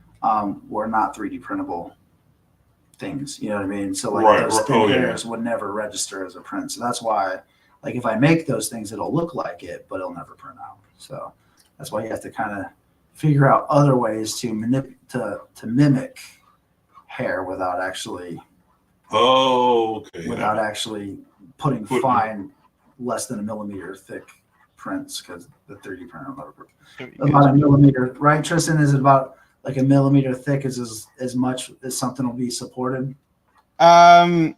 were not 3D printable things. You know what I mean? So like those thin hairs would never register as a print. So that's why, like, if I make those things, it'll look like it, but it'll never print out. So that's why you have to kind of figure out other ways to mimic hair without actually without actually putting fine, less than a millimeter thick prints, because the 3D printer will never print. About a millimeter, right, Tristan? Is it about like a millimeter thick is as much as something will be supported? Yeah,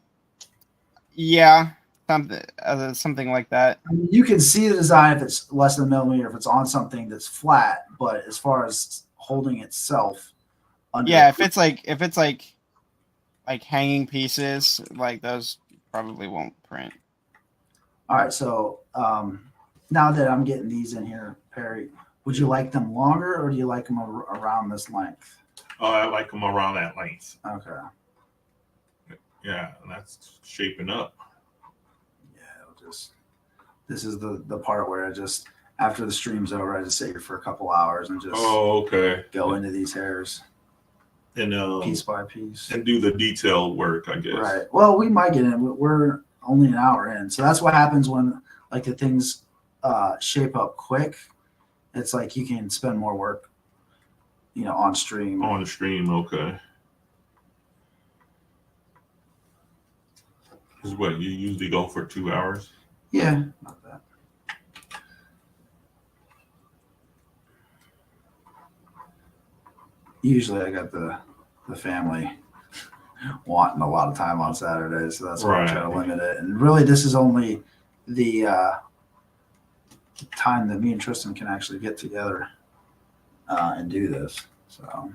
something like that. I mean, you can see the design if it's less than a millimeter, if it's on something that's flat, but as far as holding itself under, if it's like hanging pieces, like those probably won't print. All right, so now that I'm getting these in here, Perry, would you like them longer, or do you like them around this length? Oh, I like them around that length. Okay. Yeah, and that's shaping up. this is the part where I just, after the stream's over, I just sit here for a couple hours and just go into these hairs and piece by piece and do the detailed work, I guess. Right. Well, we might get in. We're only an hour in, so that's what happens when like the things shape up quick. It's like you can spend more work, on stream. On the stream, okay. Is what you usually go for 2 hours? Yeah, not that. Usually I got the family wanting a lot of time on Saturdays, so that's why I try to limit it. And really, this is only the time that me and Tristan can actually get together and do this. So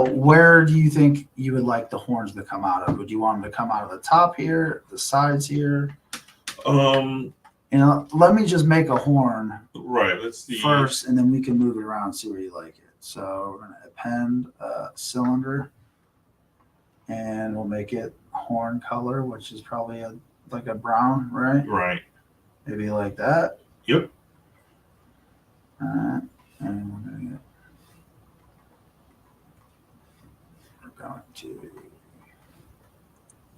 where do you think you would like the horns to come out of? Would you want them to come out of the top here, the sides here? Let me just make a horn. Right. Let's see first, and then we can move it around and see where you like it. So we're gonna append a cylinder, and we'll make it horn color, which is probably like a brown, right? Right. Maybe like that. Yep. All right, and we're going to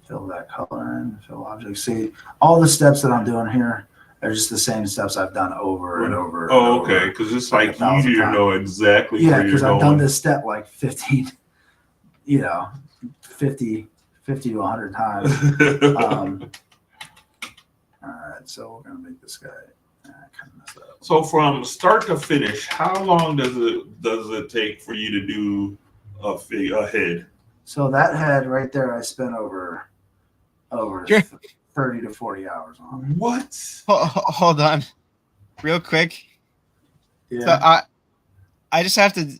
fill that color in, fill object. See, all the steps that I'm doing here are just the same steps I've done over and over. Oh, okay. Because it's like easier to know exactly where you're going. Yeah, because I've done this step like 50 to 100 times. All right, so we're going to make this guy kind of mess up. So from start to finish, how long does it take for you to do a head? So that head right there, I spent over 30 to 40 hours on. What? Hold on, real quick. Yeah. So I just have to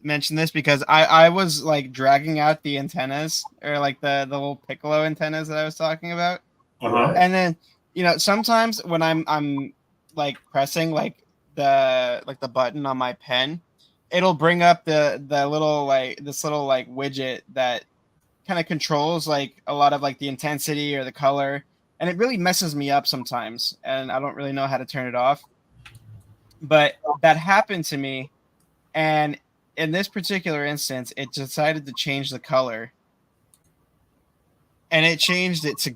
mention this because I was like dragging out the antennas, or like the little piccolo antennas that I was talking about. Uh-huh. And then sometimes when I'm like pressing like the button on my pen, it'll bring up the little this little widget that kind of controls like a lot of like the intensity or the color, and it really messes me up sometimes, and I don't really know how to turn it off. But that happened to me, and in this particular instance, it decided to change the color, and it changed it to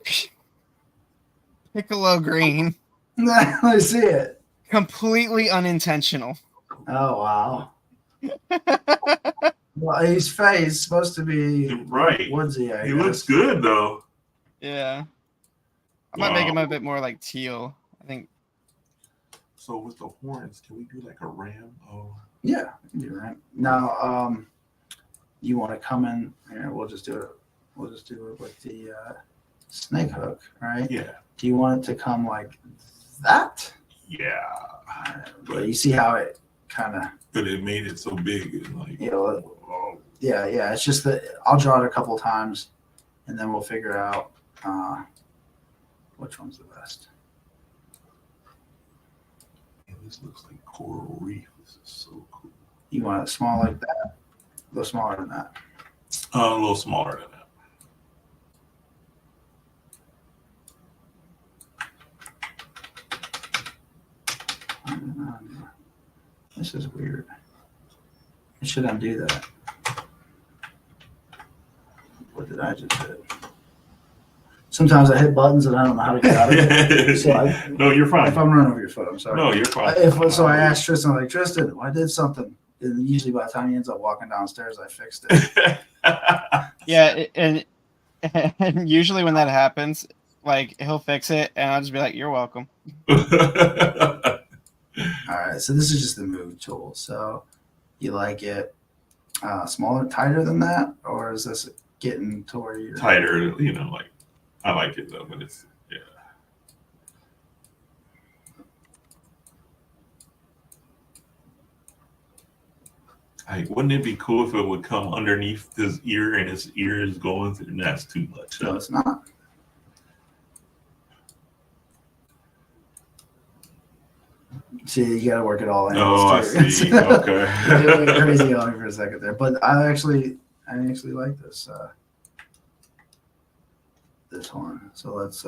piccolo green. I see it. Completely unintentional. Oh wow. Well, his face supposed to be right. woodsy. I he guess. Looks good though. Yeah. I might make him a bit more like teal, I think. So with the horns, can we do like a ram? Oh. Yeah, you're right. Now, you want to come in here? We'll just do it. We'll just do it with the snake hook, right? Yeah. Do you want it to come like that? Yeah. But you see how it kind of. But it made it so big, and like. Yeah. It's just that I'll draw it a couple times, and then we'll figure out which one's the best. Man, this looks like coral reef. This is so cool. You want it small like that? A little smaller than that. A little smaller than that. This is weird. I should undo that. What did I just do? Sometimes I hit buttons and I don't know how to get out of it. So no, you're fine. If I'm running over your foot, I'm sorry. No, you're fine. So I asked Tristan, like, Tristan, I did something. And usually by the time he ends up walking downstairs, I fixed it. Yeah, and usually when that happens, like he'll fix it, and I'll just be like, "You're welcome." All right, so this is just the move tool. So you like it smaller, tighter than that, or is this getting to where you're tighter? Like I like it though, but it's yeah. Like, wouldn't it be cool if it would come underneath his ear and his ear is going through? And that's too much. No, it's not. See, you got to work it all in. Oh, I see. Okay. It went crazy on me for a second there, but I actually like this. this horn. So let's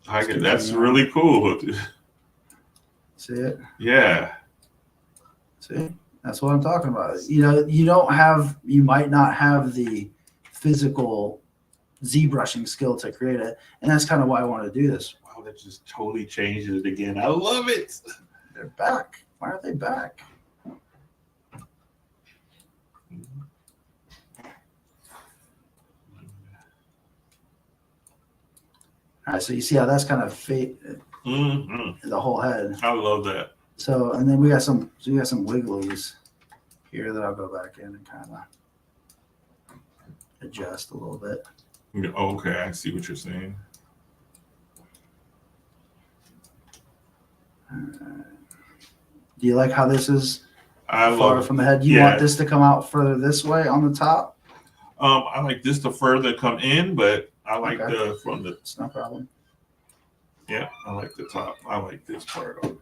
That's really cool. see it. Yeah. See, that's what I'm talking about. You might not have the physical Z-brushing skill to create it, and that's kind of why I want to do this. Wow, that just totally changes it again. I love it. They're back. Why are they back? All right, so you see how that's kind of the whole head. I love that. So, and then we got some wigglies here that I'll go back in and kind of adjust a little bit. Okay, I see what you're saying. Do you like how this is I far love from the head? You want this to come out further this way on the top? I like this to further come in, but I like the from the. It's no problem. Yeah, I like the top. I like this part of it.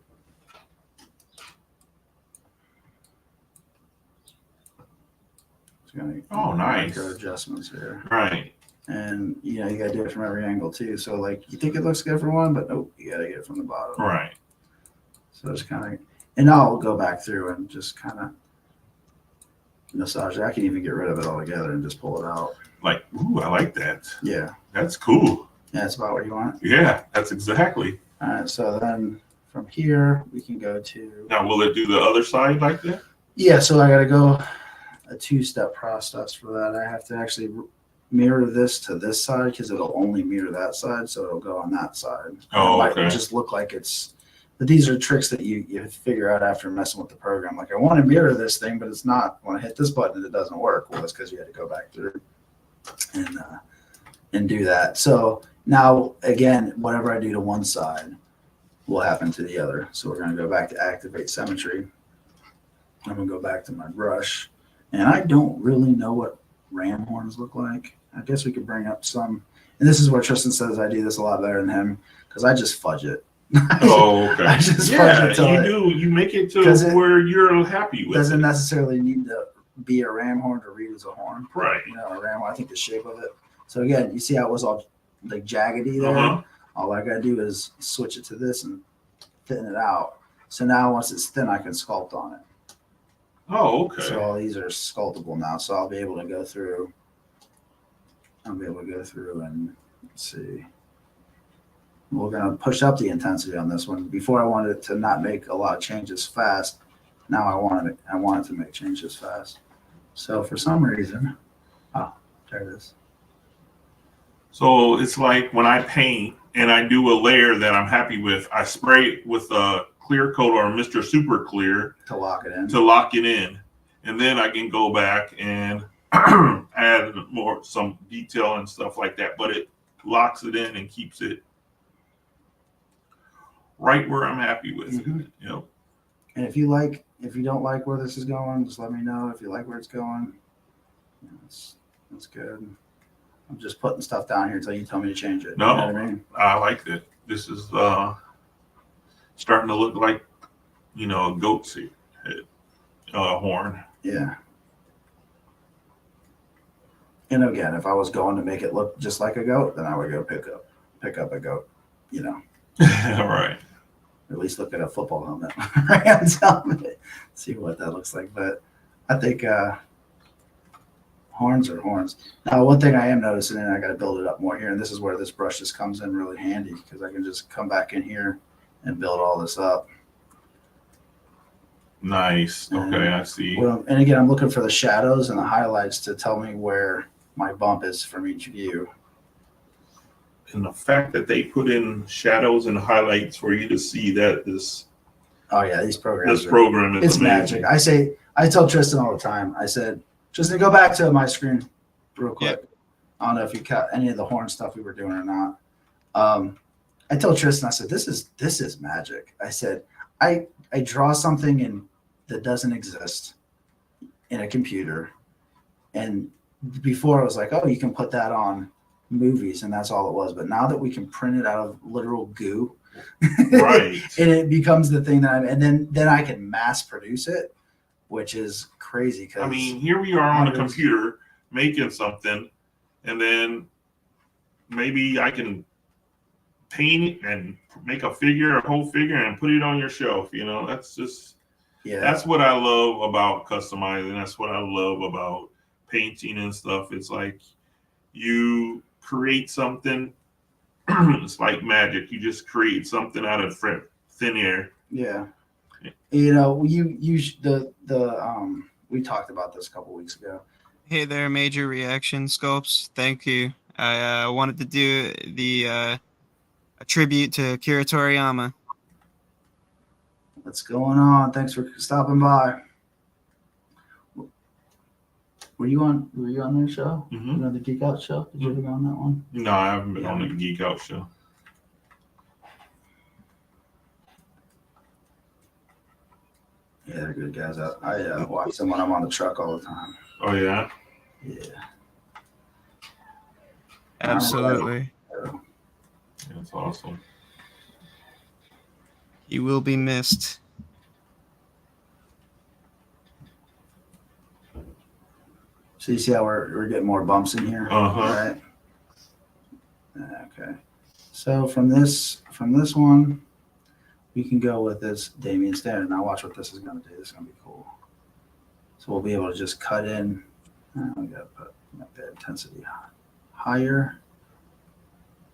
Oh, nice. Micro adjustments here. Right. And you got to do it from every angle too. So like you think it looks good from one, but nope, you got to get it from the bottom. Right. So it's kind of, and I'll go back through and just kind of massage it. I can even get rid of it altogether and just pull it out. Like, ooh, I like that. Yeah. That's cool. Yeah, that's about what you want. Yeah, that's exactly. All right. So then from here we can go to. Now, will it do the other side like that? Yeah. So I got to go a 2-step process for that. I have to actually mirror this to this side because it'll only mirror that side, so it'll go on that side. Oh, it might just look like it's. But these are tricks that you figure out after messing with the program. Like I want to mirror this thing, but it's not. When I hit this button, it doesn't work. Well, that's because you had to go back through and do that. So now again, whatever I do to one side will happen to the other. So we're going to go back to activate symmetry. I'm going to go back to my brush. And I don't really know what ram horns look like. I guess we could bring up some. And this is where Tristan says I do this a lot better than him because I just fudge it. Oh, okay. I just fudge it you do. You make it to where you're happy with. Doesn't necessarily need to be a ram horn to read as a horn. Right. A ram horn, I think the shape of it. So again, you see how it was all like jaggedy there? All I got to do is switch it to this and thin it out. So now once it's thin, I can sculpt on it. Oh, okay. So all these are sculptable now. So I'll be able to go through. And let's see. We're going to push up the intensity on this one. Before I wanted it to not make a lot of changes fast. Now I want it to make changes fast. So for some reason, there it is. So it's like when I paint and I do a layer that I'm happy with, I spray it with a clear coat or Mr. Super Clear to lock it in. And then I can go back and add some detail and stuff like that, but it locks it in and keeps it right where I'm happy with it. And if you don't like where this is going, just let me know. If you like where it's going, that's good. I'm just putting stuff down here until you tell me to change it. No, you know what I mean? I like it. This is starting to look like a goat's head horn. Yeah. And again, if I was going to make it look just like a goat, then I would go pick up a goat. Right. Or at least look at a football helmet, Rams helmet, see what that looks like. But I think horns are horns. Now, one thing I am noticing, and I got to build it up more here, and this is where this brush just comes in really handy because I can just come back in here and build all this up. Nice. Okay, I see. Well, and again, I'm looking for the shadows and the highlights to tell me where my bump is from each view. And the fact that they put in shadows and highlights for you to see that this. Oh yeah, these programs. This program is amazing. Magic. I tell Tristan all the time. I said, Tristan, go back to my screen real quick. Yeah. I don't know if you cut any of the horn stuff we were doing or not. I told Tristan, I said, this is magic. I said, I draw something that doesn't exist in a computer. And before I was like, oh, you can put that on movies and that's all it was. But now that we can print it out of literal goo, right, and it becomes the thing that and then I can mass produce it, which is crazy. I mean, here we are on a computer making something, and then maybe I can paint it and make a figure, a whole figure, and put it on your shelf. That's just that's what I love about customizing. That's what I love about painting and stuff. It's like you create something. It's like magic. You just create something out of thin air. Yeah. We talked about this a couple weeks ago. Hey there, Major Reaction Sculpts. Thank you. I wanted to do a tribute to Akira Toriyama. What's going on? Thanks for stopping by. Were you on their show? Mm-hmm. You know, the Geek Out show? Did you ever go on that one? No, I haven't been on the Geek Out show. Yeah, they're good guys. I watch them when I'm on the truck all the time. Oh yeah. Yeah. Absolutely. That's awesome. He will be missed. So you see how we're getting more bumps in here? Uh-huh. Right? Okay. So from this one, we can go with this Damien Standard. Now watch what this is going to do. This is going to be cool. So we'll be able to just cut in. We got to put the intensity higher.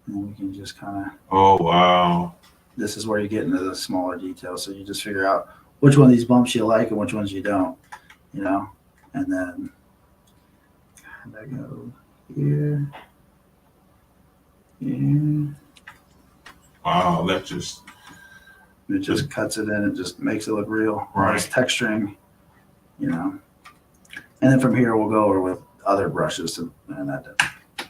And then we can just kind of. Oh, wow. This is where you get into the smaller details. So you just figure out which one of these bumps you like and which ones you don't, and then kind of go here. Yeah. Wow, that just. It just cuts it in. It just makes it look real. Right. It's texturing, And then from here, we'll go over with other brushes, and that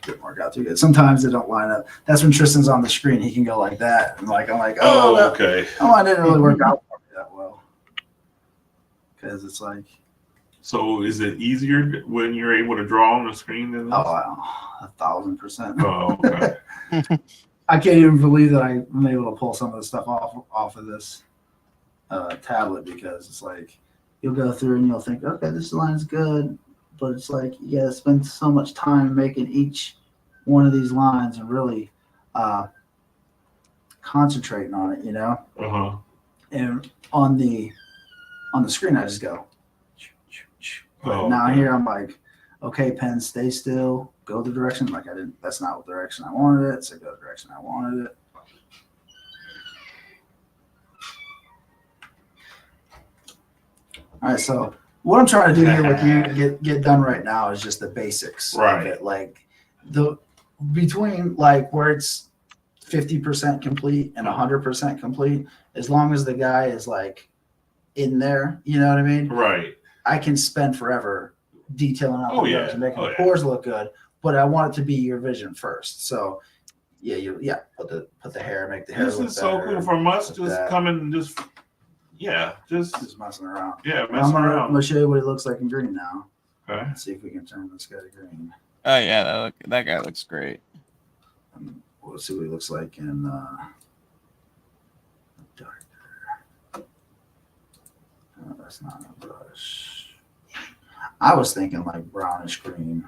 didn't work out too good. Sometimes they don't line up. That's when Tristan's on the screen. He can go like that, and I'm like, oh, okay. Oh, it didn't really work out for me that well, because it's like. So is it easier when you're able to draw on the screen than this? Oh, wow. 1,000%. Oh, okay. I can't even believe that I'm able to pull some of the stuff off of this tablet, because it's like you'll go through and you'll think, okay, this line's good, but it's like you gotta spend so much time making each one of these lines and really concentrating on it, Uh-huh. And on the screen, I just go. But now okay. here I'm like, okay, pen, stay still. Go the direction. Like that's not the direction I wanted it. So go the direction I wanted it. All right. So what I'm trying to do here with you get done right now is just the basics Right. of it. Like between like where it's 50% complete and 100% complete, as long as the guy is like in there, you know what I mean? Right. I can spend forever detailing out the nose and making the pores look good, but I want it to be your vision first. So put the hair, make the hair This look is so better, cool from us like just that. coming just messing around. Yeah, I'm messing gonna around. show you what it looks like in green now. Okay. Let's see if we can turn this guy to green. Oh yeah, that guy looks great. We'll see what he looks like in darker. Oh, that's not a brush. I was thinking like brownish green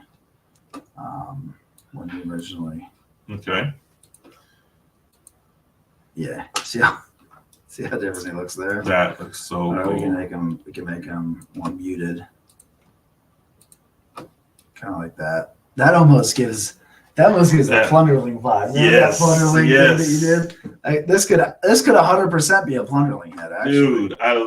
when you originally. Okay. Yeah. See how different he looks there. That looks so cool. We can make him more muted. Kind of like that. That almost gives a Plunderling vibe. Remember Yes, that Plunderling yes. thing that you did? Like, this could 100% be a Plunderling head, actually. Dude, I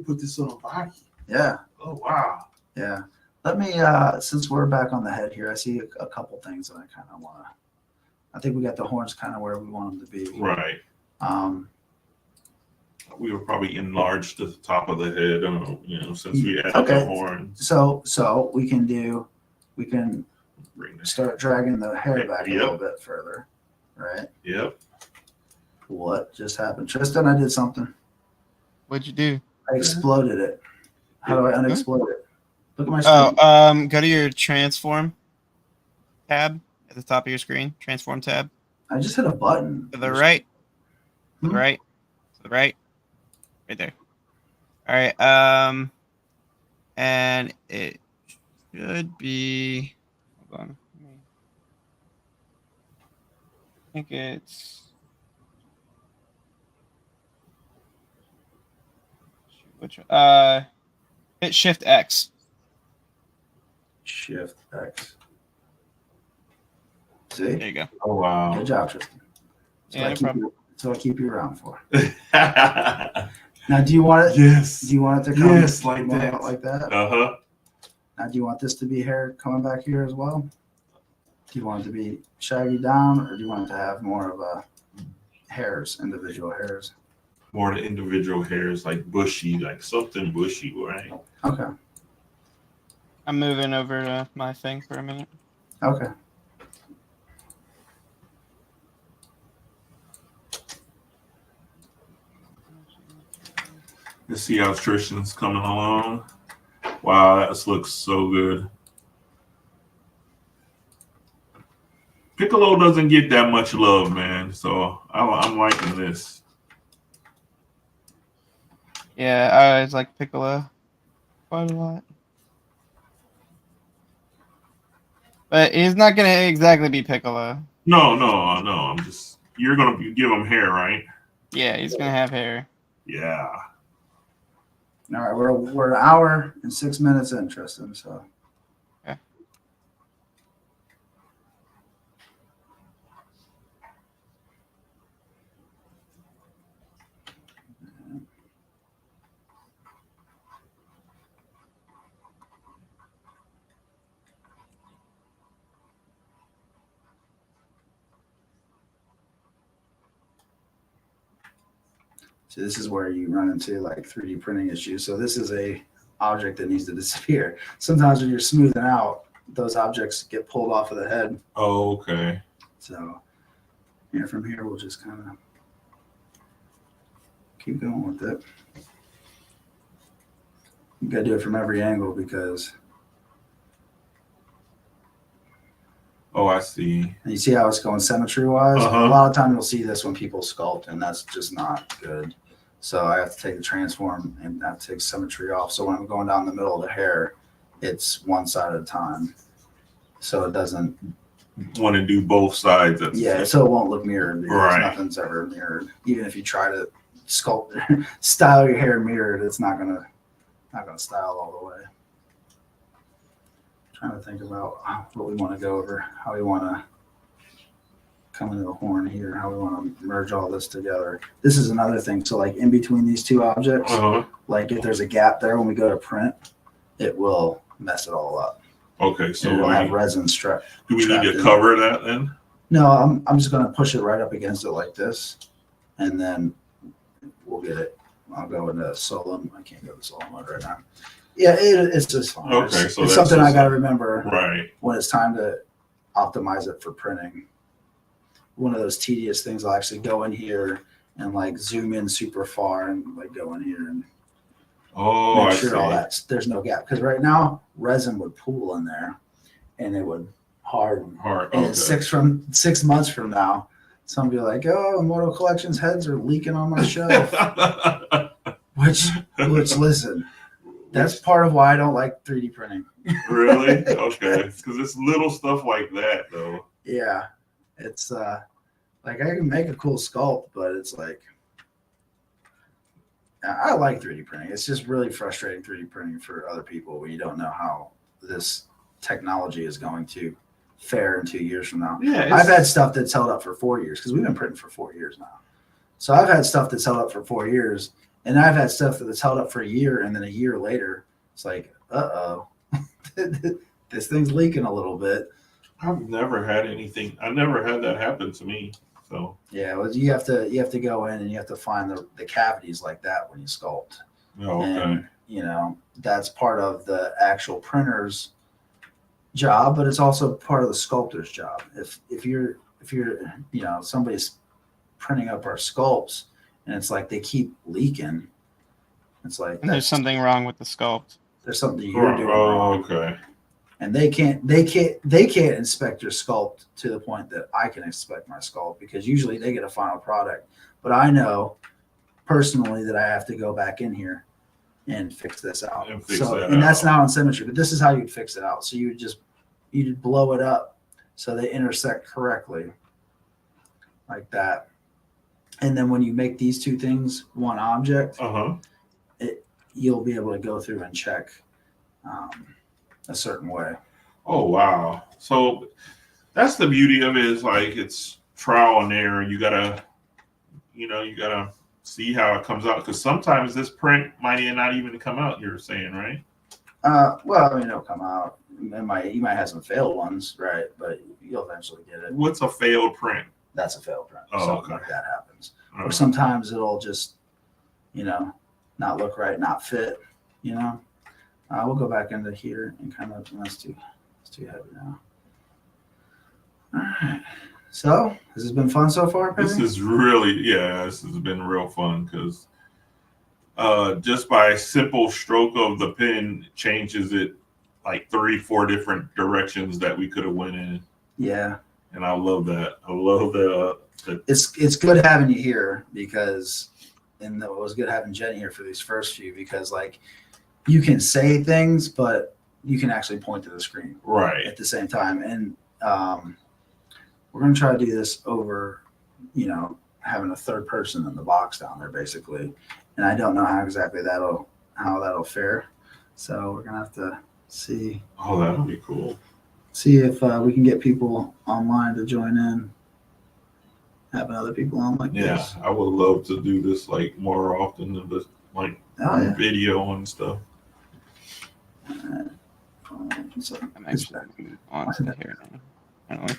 put this on a body. Yeah. Oh wow. Yeah. Let me since we're back on the head here, I see a couple things that I kind of want to. I think we got the horns kind of where we want them to be. Right. We were probably enlarged to the top of the head, since we added the horns. So we can Bring this. start dragging the hair back a Yep. little bit further, right? Yep. What just happened? Tristan, I did something. What'd you do? I exploded it. How do I unexplode it? Look at my screen. Oh, go to your transform tab at the top of your screen. Transform tab. I just hit a button. To the right. To the right. To the right. Right there. All right. And it should be. Hold on. think it's which hit Shift X. Shift X. There See? you go. Oh wow. Good job, Tristan. Yeah, no problem. That's what I keep you around for. Now, do you want it? Yes. Do you want it to come like more that? out like that? Uh-huh. Now, do you want this to be hair coming back here as well? Do you want it to be shaggy down, or do you want it to have more of a hairs, individual hairs? More the individual hairs, like bushy, like something bushy, right? Okay. I'm moving over to my thing for a minute. Okay. Let's see how Tristan's coming along. Wow, that looks so good. Piccolo doesn't get that much love, man. So I'm liking this. Yeah, I always like Piccolo quite a lot. But he's not going to exactly be Piccolo. No. I'm just, you're going to give him hair, right? Yeah, he's going to have hair. Yeah. All right, we're an hour and 6 minutes in, Tristan. So. Okay. So this is where you run into like 3D printing issues. So this is a object that needs to disappear. Sometimes when you're smoothing out, those objects get pulled off of the head. Oh, okay. So yeah, from here we'll just kind of keep going with it. You gotta do it from every angle because Oh, I see. and you see how it's going symmetry wise. Uh-huh. A lot of time you'll see this when people sculpt, and that's just not good. So I have to take the transform and I have to take symmetry off. So when I'm going down the middle of the hair, it's one side at a time. So it doesn't Want to do both sides. At the yeah, same- so it won't look mirrored because Right. nothing's ever mirrored. Even if you try to sculpt style your hair mirrored, it's not gonna style all the way. Trying to think about what we want to go over, how we want to come into the horn here, how we want to merge all this together. This is another thing. So like in between these two objects, Uh-huh. like if there's a gap there when we go to print, it will mess it all up. Okay, so So we'll have do resin strap. we need trapped to in. cover that then? No, I'm just gonna push it right up against it like this, and then we'll get it. I'll go into solo. I can't go to solo mode right now. Yeah, it's just fine. Okay, it's, so it's that's something I just- got to remember Right. when it's time to optimize it for printing. One of those tedious things. I'll actually go in here and like zoom in super far and like go in here and Oh, make I sure see. all that there's no gap, because right now resin would pool in there and it would harden. Hard. And Okay. in 6 months from now, somebody will be like, "Oh, Immortal Collection's heads are leaking on my shelf." which listen, that's part of why I don't like 3D printing. Really? Okay. Because it's little stuff like that, though. Yeah, it's like I can make a cool sculpt, but it's like I like 3D printing. It's just really frustrating 3D printing for other people when you don't know how this technology is going to fare in 2 years from now. Yeah. I've had stuff that's held up for 4 years because we've been printing for 4 years now. So I've had stuff that's held up for 4 years, and I've had stuff that's held up for a year, and then a year later, it's like, this thing's leaking a little bit. I've never had anything. I never had that happen to me. So. Yeah, well, you have to go in and you have to find the cavities like that when you sculpt. Oh, okay. And you know that's part of the actual printer's job, but it's also part of the sculptor's job. If you're somebody's printing up our sculpts and it's like they keep leaking, it's like And there's something wrong with the sculpt. there's something you're doing Oh, wrong. okay. And they can't inspect your sculpt to the point that I can inspect my sculpt, because usually they get a final product. But I know personally that I have to go back in here and fix this out. And fix So that and that's out. not on symmetry, but this is how you'd fix it out. So you'd blow it up so they intersect correctly. like that. And then when you make these two things one object, you'll be able to go through and check a certain way. Oh wow! So that's the beauty of it, is like it's trial and error. You gotta see how it comes out, because sometimes this print might not even come out. You're saying, right? Well, I mean, it'll come out. You might have some failed ones, right? But you'll eventually get it. What's a failed print? That's a failed print. Oh, Something okay. like that happens. Or sometimes it'll just, not look right, not fit. We'll go back into here and kind of, that's too heavy now. All right. So, has this been fun so far, Perry? This has been real fun, because just by simple stroke of the pen changes it like 3-4 different directions that we could have went in. Yeah. And I love that. I love the It's good having you here, because, and it was good having Jenny here for these first few, because like you can say things, but you can actually point to the screen right at the same time. And we're going to try to do this over, having a third person in the box down there, basically. And I don't know how exactly how that'll fare. So we're going to have to see. Oh, that'll be cool. See if we can get people online to join in. Having other people on like this. Yeah, I would love to do this like more often than just like video and stuff. So I'm actually moving on to here now. I don't know.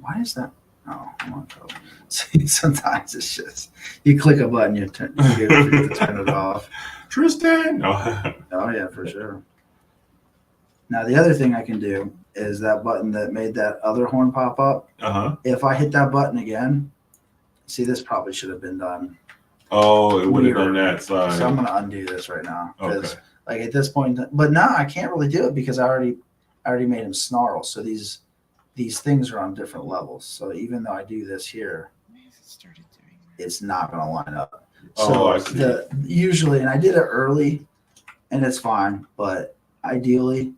Why is that? Oh, I'm on code. See, sometimes it's just you click a button, you forget to turn it off. Tristan. Oh yeah, for sure. Now the other thing I can do is that button that made that other horn pop up. If I hit that button again, see, this probably should have been done. Oh, it would have done that side. So I'm going to undo this right now, because Okay. like at this point, but now I can't really do it because I already made him snarl. So these things are on different levels. So even though I do this here, it's not going to line up. So I see. Usually, and I did it early, and it's fine, but ideally,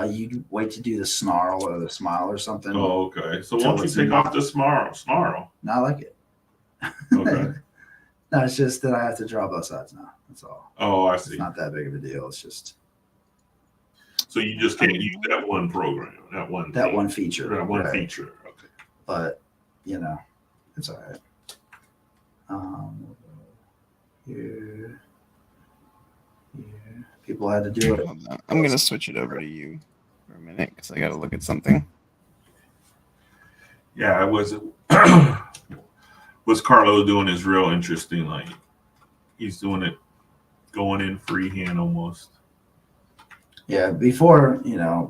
you wait to do the snarl or the smile or something. Oh, okay. So once you take off the snarl. Not like it. Okay. No, it's just that I have to draw both sides now. That's all. Oh, I see. It's not that big of a deal. It's just. So you just can't use that one program, that one feature. That one right. feature. Okay. But, it's all right. Here. People had to do it. I'm going to switch it over to you for a minute, because I got to look at something. Yeah, what Carlo doing is real interesting. Like, he's doing it going in freehand almost. Yeah, before,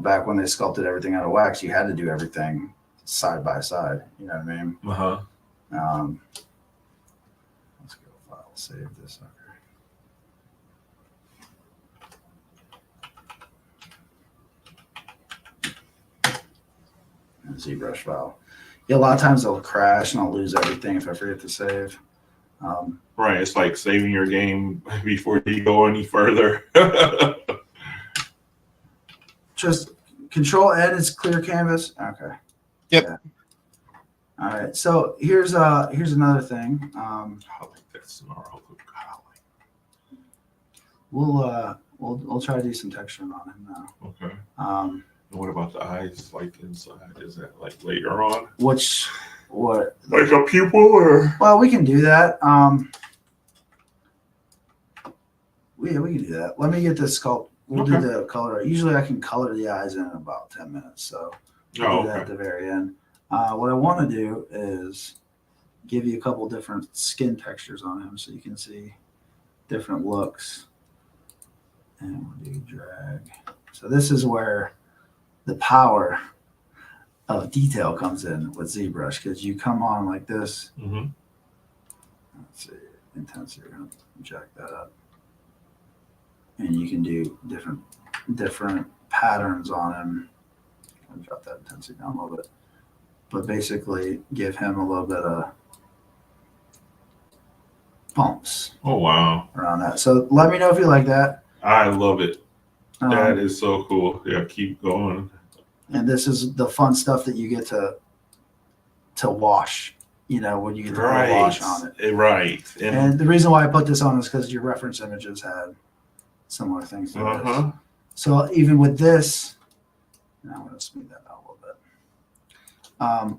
back when they sculpted everything out of wax, you had to do everything side by side. You know what I mean? Let's go file, save this sucker. And ZBrush file. Yeah, a lot of times they'll crash and I'll lose everything if I forget to save. Right, it's like saving your game before you go any further. Just Control N is clear canvas. Okay. Yep. Yeah. All right. So here's another thing. I like that snarl. We'll try to do some texturing on him now. Okay. And what about the eyes, like inside? Is that like later on? What? Like a pupil, or? Well, we can do that. We can do that. Let me get this sculpt. We'll do the color. Usually I can color the eyes in about 10 minutes. So we'll do that at the very end. What I want to do is give you a couple different skin textures on him so you can see different looks. And we'll do drag. So this is where the power of detail comes in with ZBrush, because you come on like this. Mm-hmm. Let's see, intensity. We're going to jack that up. And you can do different patterns on him. I'm going to drop that intensity down a little bit. But basically give him a little bit of bumps. Oh, wow. Around that. So let me know if you like that. I love it. That is so cool. Yeah, keep going. And this is the fun stuff that you get to wash. When you get the wash on it. Right. And the reason why I put this on is because your reference images had similar things to this. So even with this, now I'm going to smooth that out a little bit.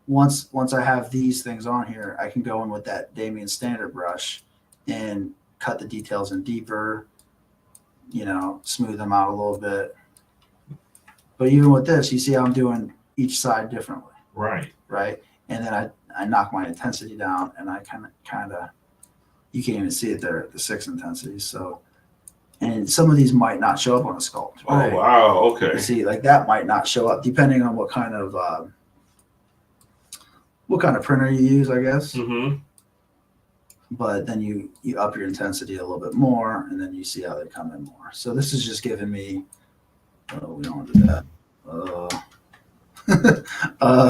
Once I have these things on here, I can go in with that Damien standard brush and cut the details in deeper, smooth them out a little bit. But even with this, you see how I'm doing each side differently. Right. And then I knock my intensity down, and I kind of, you can't even see it there, the 6 intensities. So, and some of these might not show up on a sculpt. Right? Oh, wow. Okay. You see, like that might not show up depending on what kind of printer you use, I guess. Mm-hmm. But then you up your intensity a little bit more, and then you see how they come in more. So this is just giving me, we don't want to do that.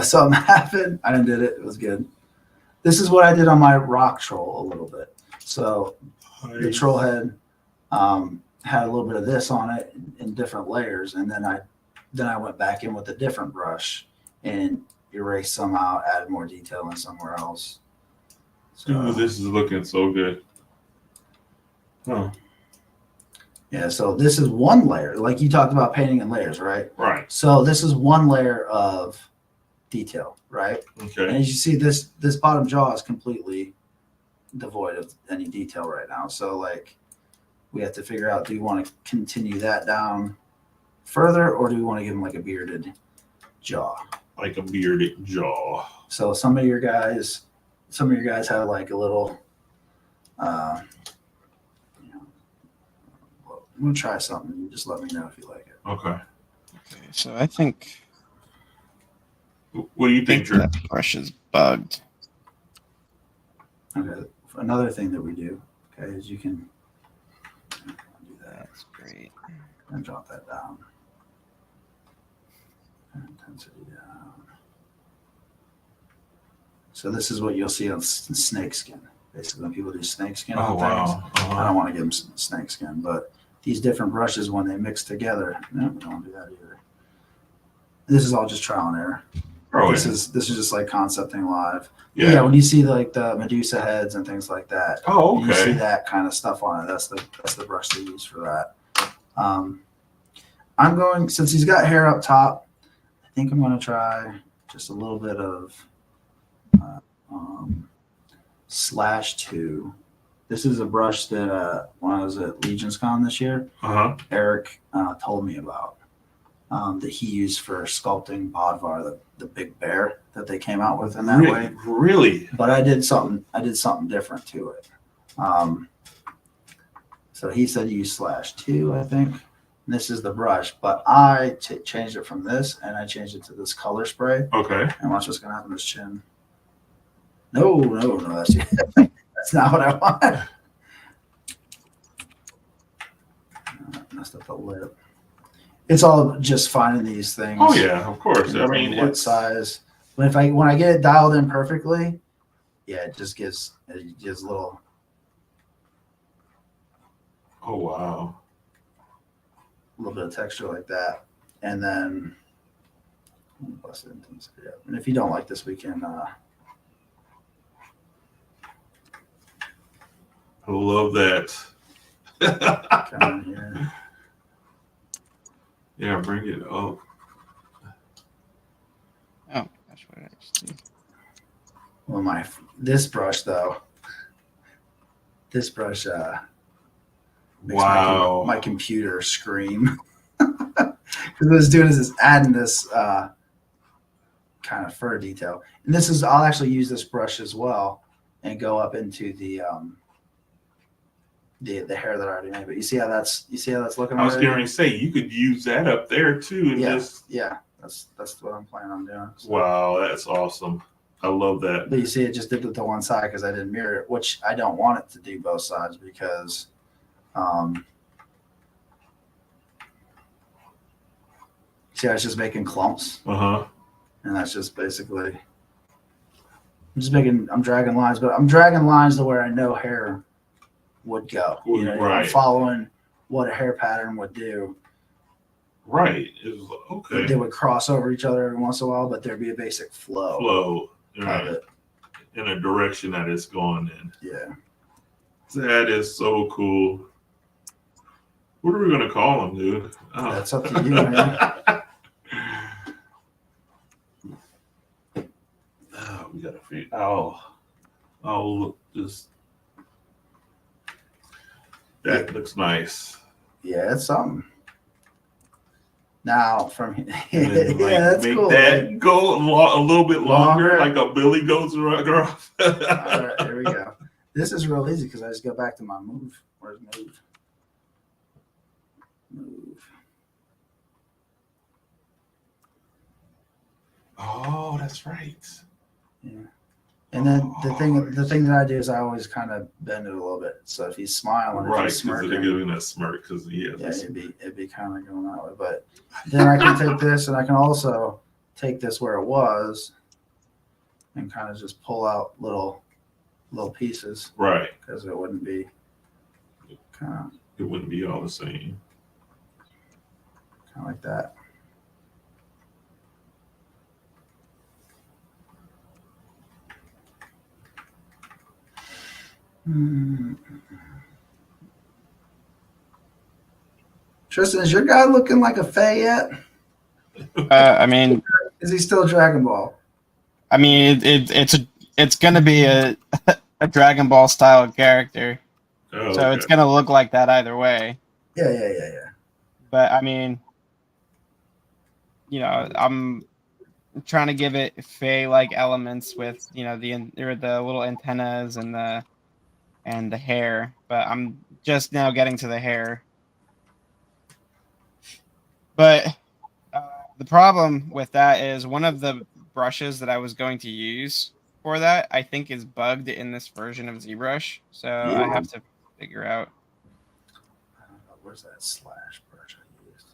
Something happened. I did it. It was good. This is what I did on my rock troll a little bit. So the troll head had a little bit of this on it in different layers, and then I went back in with a different brush and erased some out, added more detail in somewhere else. So, Ooh, this is looking so good. Oh. Yeah, so this is one layer. Like you talked about painting in layers, right? Right. So this is one layer of detail, right? Okay. And as you see, this bottom jaw is completely devoid of any detail right now. So like we have to figure out, do you want to continue that down further, or do we want to give him like a bearded jaw? Like a bearded jaw. So some of your guys have like a little we'll try something. You just let me know if you like it. Okay. Okay, so I think What do you think, Drew? that brush is bugged. Okay. Another thing that we do, okay, is you can do that That's great. and drop that down. Intensity down. So this is what you'll see on snake skin. Basically, when people do snake skin on things, I don't want to give them snake skin, but these different brushes, when they mix together, no, we don't want to do that either. This is all just trial and error. This is just like concepting live. Yeah, when you see like the Medusa heads and things like that. Oh, You see okay. that kind of stuff on it. That's the brush they use for that. I'm going, since he's got hair up top, I think I'm going to try just a little bit of /2. This is a brush that when I was at Legion's Con this year, Eric told me about, that he used for sculpting Bodvar, the big bear that they came out with in that way. Really? But I did something different to it. So he said use /2, I think. And this is the brush, but I changed it from this, and I changed it to this color spray. Okay. And watch what's gonna happen to his chin. No, that's not what I want. Messed up the lip. It's all just finding these things. Oh yeah, of course. I mean, what size? When I get it dialed in perfectly, yeah, it gives little. Oh wow. A little bit of texture like that, and then bust it intensity up. And if you don't like this, we can. I love that. Come in here. Yeah, bring it up. Oh, gosh, what did I just do? Well, this brush though. This brush makes Wow. my computer scream. Because what it's doing is it's adding this kind of fur detail. And I'll actually use this brush as well and go up into the hair that I already made. But you see how that's looking? I was already? going to say you could use that up there too, and Yeah, that's what I'm planning on doing. So. Wow, that's awesome. I love that. But you see, it just did it to one side because I didn't mirror it, which I don't want it to do both sides because. See, I was just making clumps, and that's just basically. I'm dragging lines, but I'm dragging lines to where I know hair would go. Right. I'm following what a hair pattern would do. Right. It was okay. They would cross over each other every once in a while, but thered be a basic flow. Right. it. In a direction that it's going in. Yeah. That is so cool. What are we gonna call him, dude? Oh. That's up to you, man. Oh, we gotta figure. Oh, look, this. That looks nice. Yeah, it's something. Now from And then, like, that's make cool. that go a little bit longer, Longer. like a Billy Goat's girl. All right, there we go. This is real easy because I just go back to my move. Where's move? Move. Oh, that's right. Yeah. And then the thing that I do is I always kind of bend it a little bit. So if he's smiling, Right, if he's because smirking, they're giving that smirk because yeah, it'd be kind of going that way. But then I can take this, and I can also take this where it was, and kind of just pull out little pieces, right. because it wouldn't be kind It wouldn't be all the same. of like that. Tristan, is your guy looking like a Fae yet? I mean, Is he still Dragon Ball? it's gonna be a a Dragon Ball style character, Oh, so okay. it's gonna look like that either way. Yeah. But I mean, I'm trying to give it Fae-like elements with the little antennas and the hair. But I'm just now getting to the hair. But the problem with that is one of the brushes that I was going to use for that, I think, is bugged in this version of ZBrush. So Yeah. I have to figure out. Where's that slash brush I used?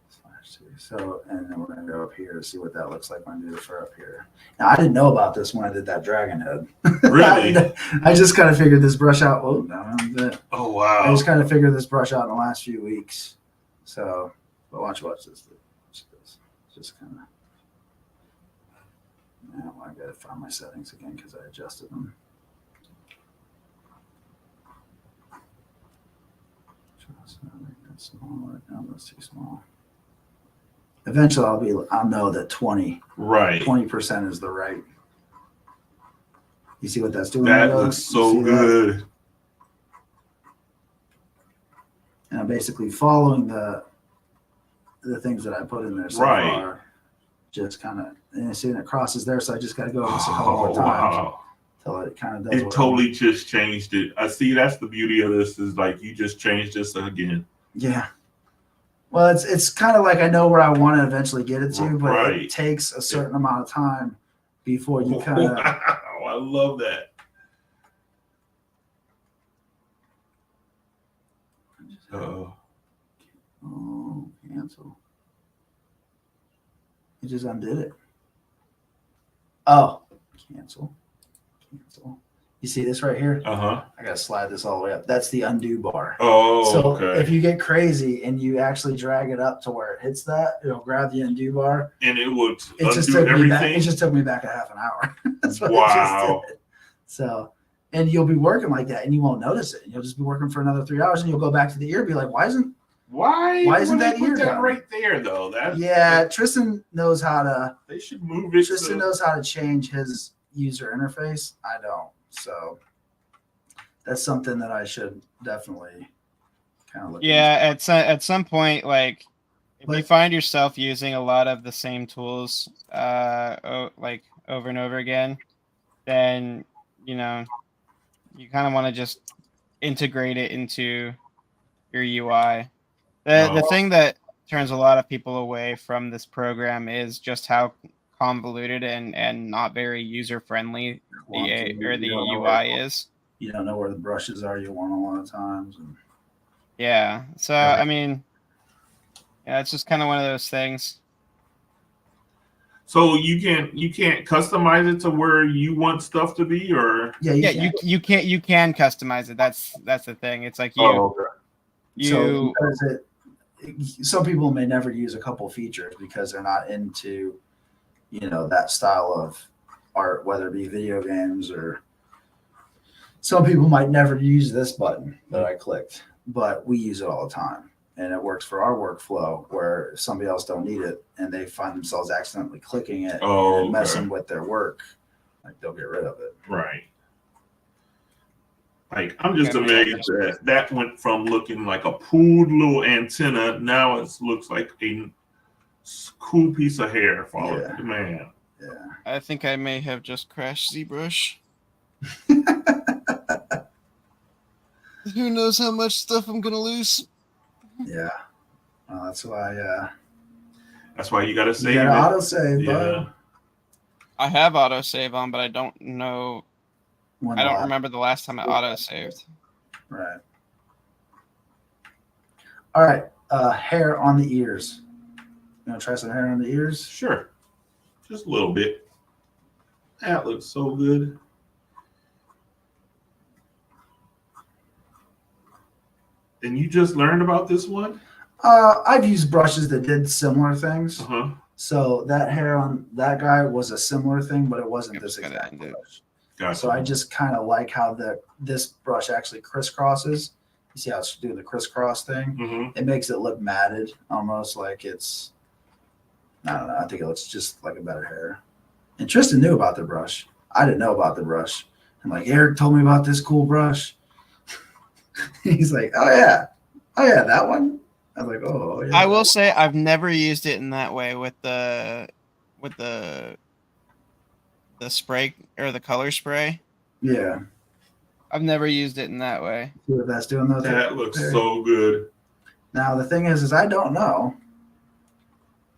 Slash 2. So, and then we're going to go up here to see what that looks like when I do the fur up here. Now, I didn't know about this when I did that dragon head. Really? I just kind of figured this brush out. Oh, no, Oh, I wow. just kind of figured this brush out in the last few weeks. So, but watch this. Just kind of. Now I got to find my settings again because I adjusted them. Smaller. No, that's too small. Eventually, I'll know that 20% is the right. You see what that's doing? That looks so good. That? And I'm basically following the things that I put in there so far. Just kind of, and seeing it crosses there, so I just got to go over this a couple more times until it kind of does. It totally just changed it. I see. That's the beauty of this, is like you just changed this again. Yeah. Well, it's kind of like I know where I want to eventually get it to, but it takes a certain amount of time before you kind of. Wow, I love that. Oh, cancel. You just undid it. Oh, cancel. You see this right here? Uh-huh. I gotta slide this all the way up. That's the undo bar. Oh, so okay. If you get crazy and you actually drag it up to where it hits that, it'll grab the undo bar. And it would undo everything? It just took me back a half an hour. That's what Wow. it just did. So, and you'll be working like that and you won't notice it. You'll just be working for another 3 hours and you'll go back to the ear and be like, why isn't that ear done? Right there, though? Tristan knows how to. They should move it. Tristan knows how to change his user interface. I don't. So that's something that I should definitely kind of look into. At some point, like if you find yourself using a lot of the same tools, like over and over again, then you kind of want to just integrate it into your UI. The thing that turns a lot of people away from this program is just how convoluted and not very user friendly the UI is. You don't know where the brushes are you want a lot of times. Yeah. So I mean, it's just kind of one of those things. So you can't customize it to where you want stuff to be, or you can customize it. That's the thing. It's like some people may never use a couple features because they're not into that style art, whether it be video games or some people might never use this button that I clicked, but we use it all the time. And it works for our workflow where somebody else don't need it and they find themselves accidentally clicking it and messing with their work, like they'll get rid of it. Right. Like, I'm just amazed that that went from looking like a pooled little antenna. Now it looks like a cool piece of hair for Yeah. man. Yeah. I think I may have just crashed ZBrush. Who knows how much stuff I'm gonna lose? Yeah. Well, that's why. That's why you gotta save You it. gotta autosave, Yeah. bud. I have autosave on, but I don't know. When I don't live. remember the last time I autosaved. Right. All right. Hair on the ears. You want to try some hair on the ears? Sure. Just a little bit. That looks so good. And you just learned about this one? I've used brushes that did similar things. Uh-huh. So that hair on that guy was a similar thing, but it wasn't this Just exact gotta end it. brush. Gotcha. So I just kind of like how this brush actually crisscrosses. You see how it's doing the crisscross thing? Mm-hmm. It makes it look matted, almost like it's, I don't know. I think it looks just like a better hair. And Tristan knew about the brush. I didn't know about the brush. I'm like, Eric told me about this cool brush. He's like, oh yeah, that one. I was like, oh yeah. I will say I've never used it in that way with the spray or the color spray. Yeah. I've never used it in that way. See what that's doing though? That looks there. so good. Now the thing is I don't know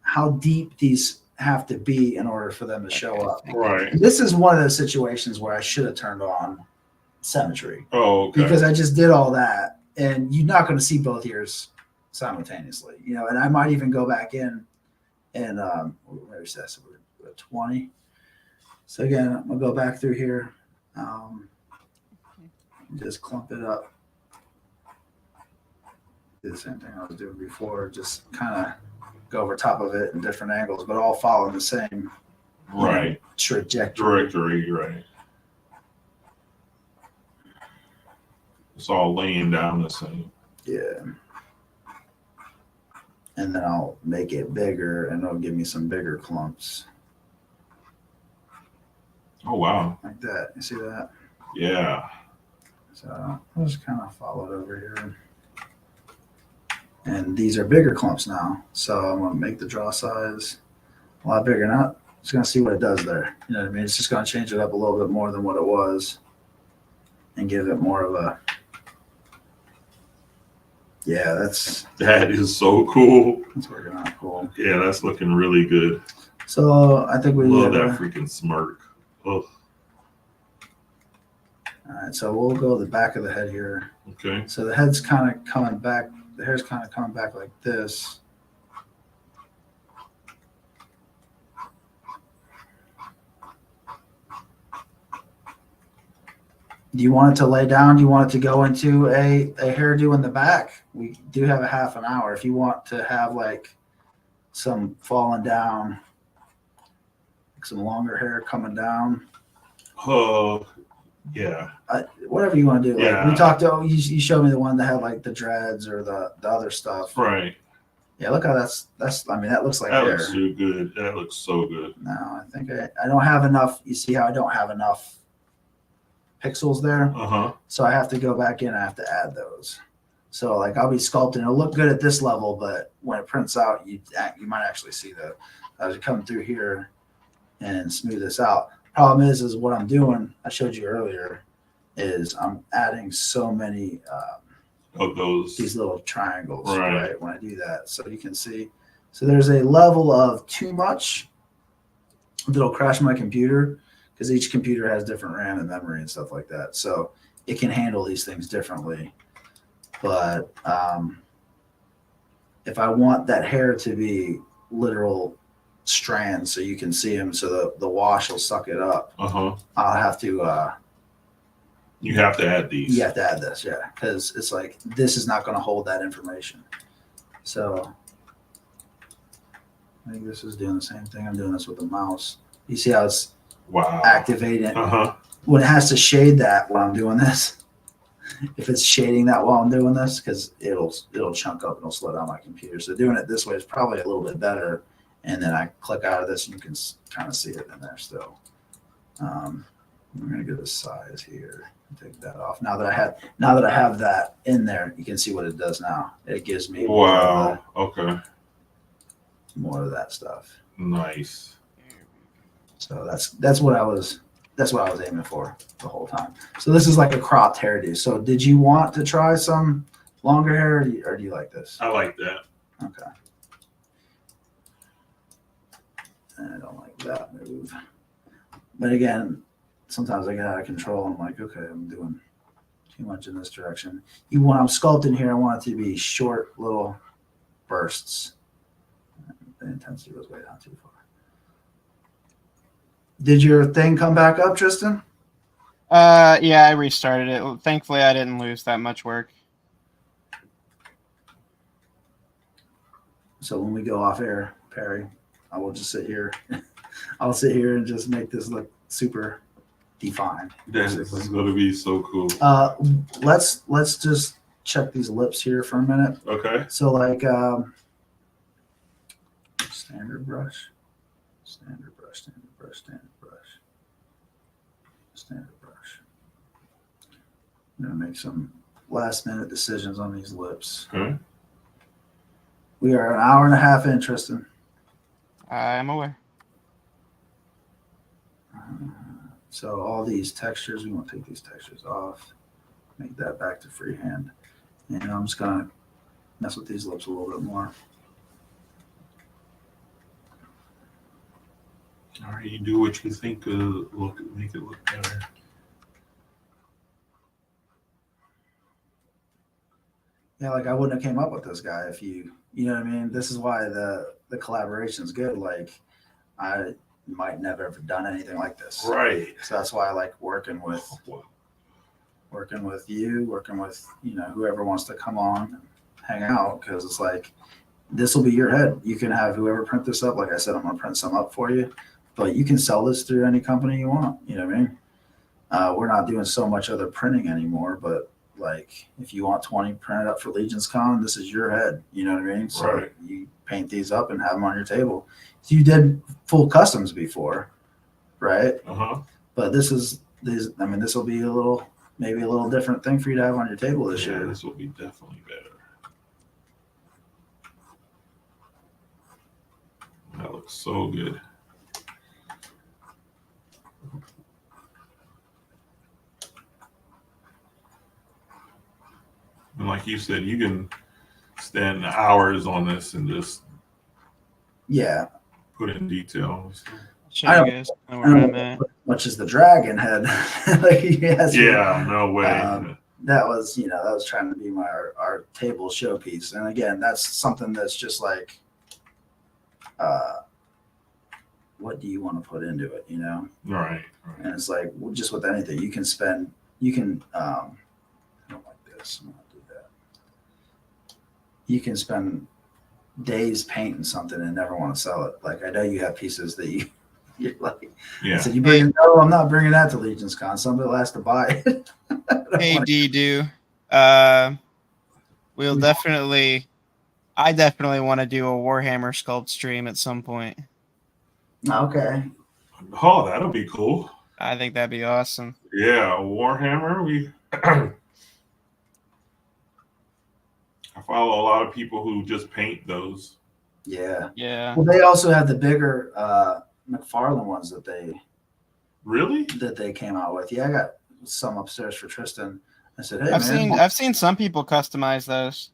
how deep these have to be in order for them to show up. Right. This is one of those situations where I should have turned on symmetry Oh, okay. because I just did all that, and you're not going to see both ears simultaneously, you know. And I might even go back in and where's that? So we're at 20. So again, I'm gonna go back through here, just clump it up. Do the same thing I was doing before, just kind of go over top of it in different angles, but all following the same Right. trajectory. Directory, right. It's all laying down the same. Yeah. And then I'll make it bigger, and it'll give me some bigger clumps Oh, wow. like that. You see that? Yeah. So I'll just kind of follow it over here. And these are bigger clumps now. So I'm going to make the draw size a lot bigger. Now, just going to see what it does there. You know what I mean? It's just going to change it up a little bit more than what it was and give it more of a, yeah, That is so cool. that's working out cool. Yeah, that's looking really good. So I think we Love need that freaking smirk. Oh, all right, so we'll go the back of the head here. okay. So the head's kind of coming back. The hair's kind of coming back like this. Do you want it to lay down? Do you want it to go into a hairdo in the back? We do have a half an hour. If you want to have like some falling down, like some longer hair coming down. Yeah. Whatever you want to do. Like Yeah. we talked to, you showed me the one that had like the dreads or the other stuff. Right. Yeah, look how that's I mean, that looks like That hair. looks too good. That looks so good. No, I think I don't have enough. You see how I don't have enough pixels there? Uh-huh. So I have to go back in and I have to add those. So like I'll be sculpting. It'll look good at this level, but when it prints out, you might actually see that as you come through here and smooth this out. Problem is what I'm doing, I showed you earlier, is I'm adding so many Of those. these little triangles, Right. right? When I do that. So you can see, so there's a level of too much that'll crash my computer because each computer has different RAM and memory and stuff like that. So it can handle these things differently. But if I want that hair to be literal strands so you can see them, so the wash will suck it up, Uh-huh. I'll have to You have to add these. you have to add this, yeah, because it's like this is not going to hold that information. So I think this is doing the same thing. I'm doing this with the mouse. You see how it's Wow. activate it. Uh-huh. When it has to shade that while I'm doing this, if it's shading that while I'm doing this, because it'll chunk up and it'll slow down my computer. So doing it this way is probably a little bit better. And then I click out of this and you can kind of see it in there still. I'm gonna go to size here and take that off. Now that I have that in there, you can see what it does now. It gives me Wow. Okay. more of that stuff. Nice. So that's what I was aiming for the whole time. So this is like a cropped hairdo. So did you want to try some longer hair, or do you like this? I like that. Okay. And I don't like that move. But again, sometimes I get out of control. I'm like, okay, I'm doing too much in this direction. Even when I'm sculpting here, I want it to be short little bursts. The intensity goes way down too far. Did your thing come back up, Tristan? Yeah, I restarted it. Thankfully, I didn't lose that much work. So when we go off air, Perry, I will just sit here. I'll sit here and just make this look super defined. This is going to be so cool. Let's just check these lips here for a minute. Okay. So like standard brush, standard brush, standard brush, standard brush, standard brush. I'm gonna make some last minute decisions on these lips. Okay. We are an hour and a half in, Tristan. I'm aware. So all these textures, we want to take these textures off, make that back to freehand. And I'm just gonna mess with these lips a little bit more. All right, you do what you think make it look better. Yeah, like I wouldn't have came up with this guy if you know what I mean? This is why the collaboration is good. Like I might never have done anything like this. Right. So that's why I like working with you, working with, whoever wants to come on and hang out, because it's like this will be your head. You can have whoever print this up. Like I said, I'm gonna print some up for you, but you can sell this through any company you want. You know what I mean? We're not doing so much other printing anymore, but like if you want 20 printed up for Legion's Con, this is your head. You know what I mean? So Right. you paint these up and have them on your table. So you did full customs before, right? Uh-huh. But this will be maybe a little different thing for you to have on your table this Yeah, year. this will be definitely better. That looks so good. And like you said, you can spend hours on this and just Yeah. put in details. Show I you don't- guys know I where don't I'm know at. much as the dragon head. Like he has Yeah, no way. that was trying to be our table showpiece. And again, that's something that's just like what do you want to put into it, Right. And it's like just with anything you can I don't like this. I'm gonna do that. You can spend days painting something and never want to sell it. Like I know you have pieces that you're like, Yeah. so you bring it. No, I'm not bringing that to Legion's Con. Somebody has to buy it. Hey, D-Do. I definitely want to do a Warhammer sculpt stream at some point. Okay. Oh, that'll be cool. I think that'd be awesome. Yeah, Warhammer. I follow a lot of people who just paint those. Yeah. Yeah. Well, they also have the bigger McFarlane ones that Really? they came out with. Yeah, I got some upstairs for Tristan. I said, hey, man. I've seen some people customize those.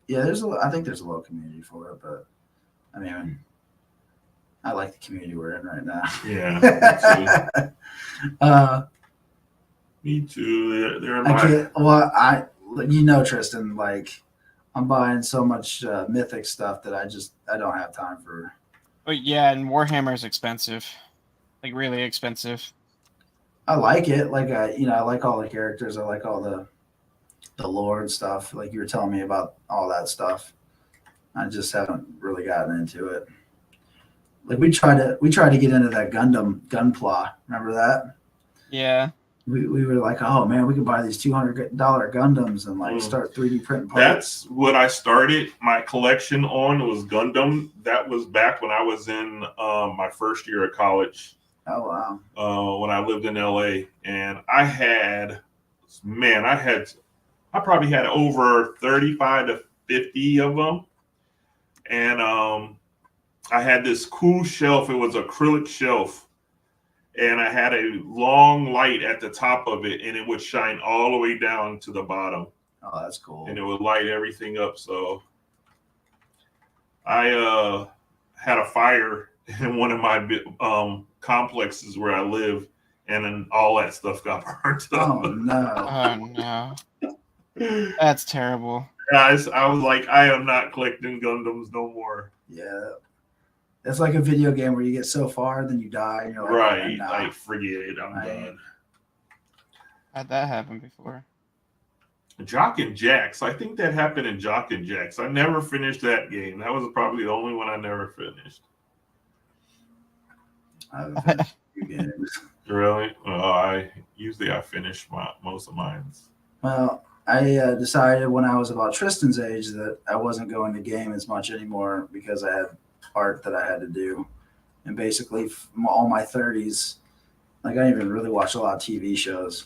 Yeah, I think there's a little community for it, but I mean, I like the community we're in right now. Yeah. Me too. They're I can't. Well, Tristan, like I'm buying so much mythic stuff that I don't have time for. But yeah, and Warhammer is expensive, like really expensive. I like it. Like I like all the characters. I like all the lore and stuff. Like you were telling me about all that stuff. I just haven't really gotten into it. Like we tried to get into that Gunpla. Remember that? Yeah. We were like, oh man, we could buy these $200 Gundams and like start 3D printing parts. That's what I started my collection on, was Gundam. That was back when I was in my first year of college. Oh wow. When I lived in LA, and I probably had over 35 to 50 of them. And I had this cool shelf. It was an acrylic shelf. And I had a long light at the top of it, and it would shine all the way down to the bottom. Oh, that's cool. And it would light everything up. So I had a fire in one of my complexes where I live, and then all that stuff got burnt up. Oh no. Oh no. That's terrible. Guys, I was like, I am not collecting Gundams no more. Yeah. It's like a video game where you get so far, then you die, and you're like, Right, nah. like forget it, I'm done. Had that happen before. Jock and Jacks, I think that happened in Jock and Jacks. I never finished that game. That was probably the only one I never finished. I've finished a few games. Really? I finish most of mine. Well, I decided when I was about Tristan's age that I wasn't going to game as much anymore because I had art that I had to do. And basically all my 30s, like I didn't even really watch a lot of TV shows.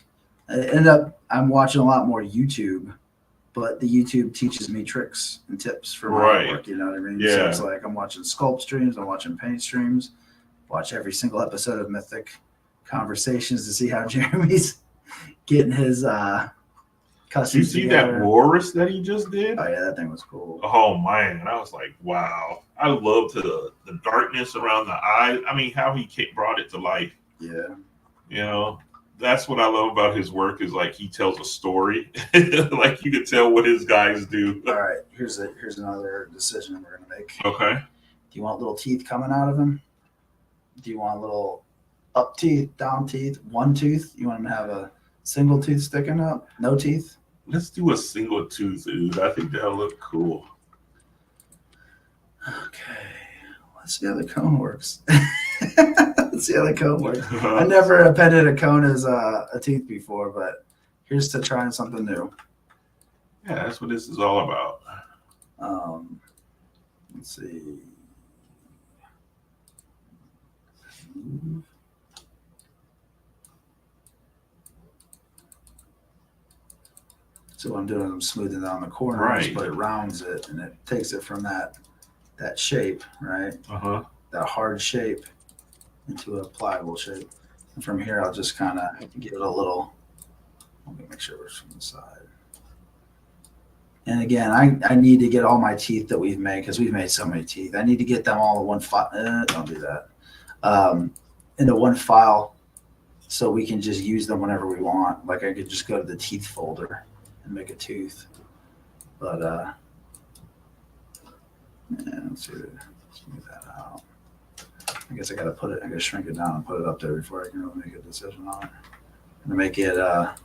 I'm watching a lot more YouTube, but the YouTube teaches me tricks and tips for my work, you know what I mean? Yeah. So it's like I'm watching sculpt streams, I'm watching paint streams, watch every single episode of Mythic Conversations to see how Jeremy's getting his custom. You see that Walrus that he just did? Oh yeah, that thing was cool. Oh man, I was like, wow. I loved the darkness around the eye. I mean, how he brought it to life. Yeah. You know, that's what I love about his work, is like he tells a story. Like you could tell what his guys do. All right, here's another decision we're gonna make. Okay. Do you want little teeth coming out of him? Do you want little up teeth, down teeth, one tooth? You want him to have a single tooth sticking up? No teeth? Let's do a single tooth, dude. I think that'll look cool. Okay. Let's see how the cone works. Let's see how the cone works. I never appended a cone as a tooth before, but here's to trying something new. Yeah, that's what this is all about. Let's see. So what I'm doing, I'm smoothing down the corners, Right. but it rounds it and it takes it from that shape, right? Uh-huh. That hard shape into a pliable shape. And from here, I'll just kind of give it a little. Let me make sure it's from the side. And again, I need to get all my teeth that we've made, because we've made so many teeth. I need to get them all in one file. Don't do that. Into one file, so we can just use them whenever we want. Like I could just go to the teeth folder and make a tooth. But yeah, let's see. Smooth that out. I guess I gotta shrink it down and put it up there before I can really make a decision on it. I'm gonna make it a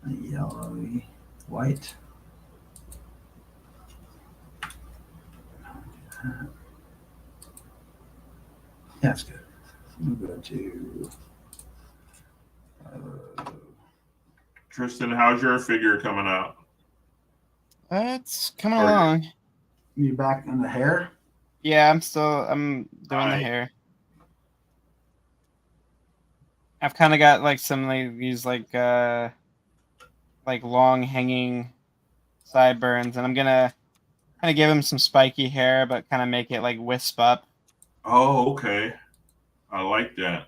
yellowy white. Yeah, it's good. I'm gonna go to Tristan, how's your figure coming out? It's coming along. you back in the hair. Yeah, I'm doing the Alright. hair. I've kind of got like some like these like long hanging sideburns, and I'm gonna kind of give him some spiky hair, but kind of make it like wisp up. Oh, okay. I like that.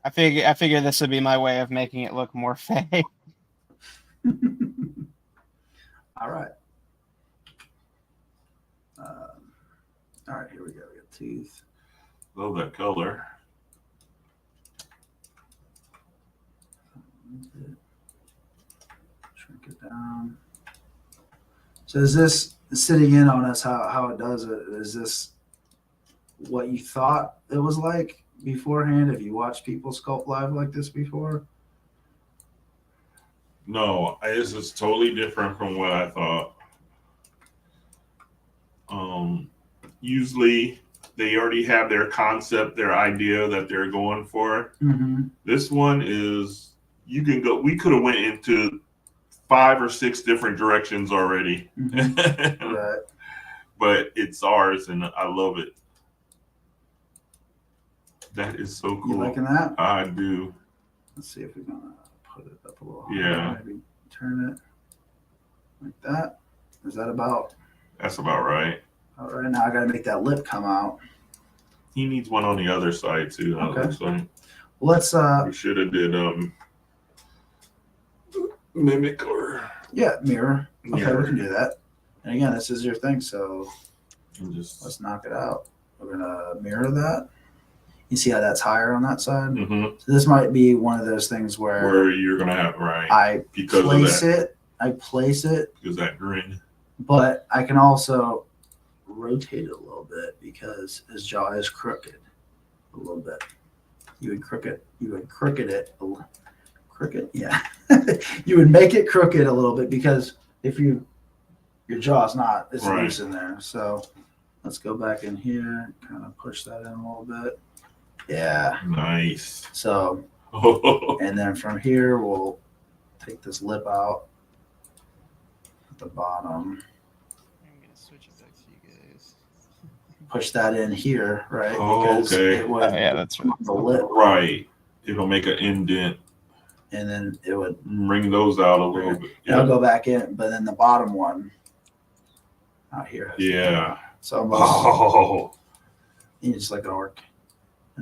I figure this would be my way of making it look more fake. All right. All right, here we go. We got teeth. Love that color. Shrink it down. So is this sitting in on us how it does it? Is this what you thought it was like beforehand? Have you watched people sculpt live like this before? No, this is totally different from what I thought. usually they already have their concept, their idea that they're going for. Mm-hmm. This one is you can go. We could have went into 5 or 6 different directions already, Right. but it's ours, and I love it. That is so cool. You liking that? I do. Let's see if we're gonna put it up a little. Yeah. Maybe turn it like that. Is that about? That's about right. All right. Now I gotta make that lip come out. He needs one on the other side too. Okay. Looks like. Let's We should have did mimic or yeah, mirror. Okay, mirror. we can do that. And again, this is your thing, so And just let's knock it out. We're gonna mirror that. You see how that's higher on that side? mhm, So this might be one of those things where where you're gonna have right I because place of that it. I place it, because that grin. but I can also rotate it a little bit because his jaw is crooked a little bit. You would crooked it a little. Crooked, yeah. You would make it crooked a little bit because if your jaw's not, it's Right. loose in there. So let's go back in here, kind of push that in a little bit. Yeah. Nice. So, Oh, and then from here, we'll take this lip out at the bottom, I'm gonna switch it back to you guys. push that in here, right? Oh, okay. It would, Oh yeah, that's right. the lip, right. It'll make an indent. and then it would, Bring those out a little bit. it'll go back in, but then the bottom one out here. has to come Yeah. out. So almost, Oh, just like an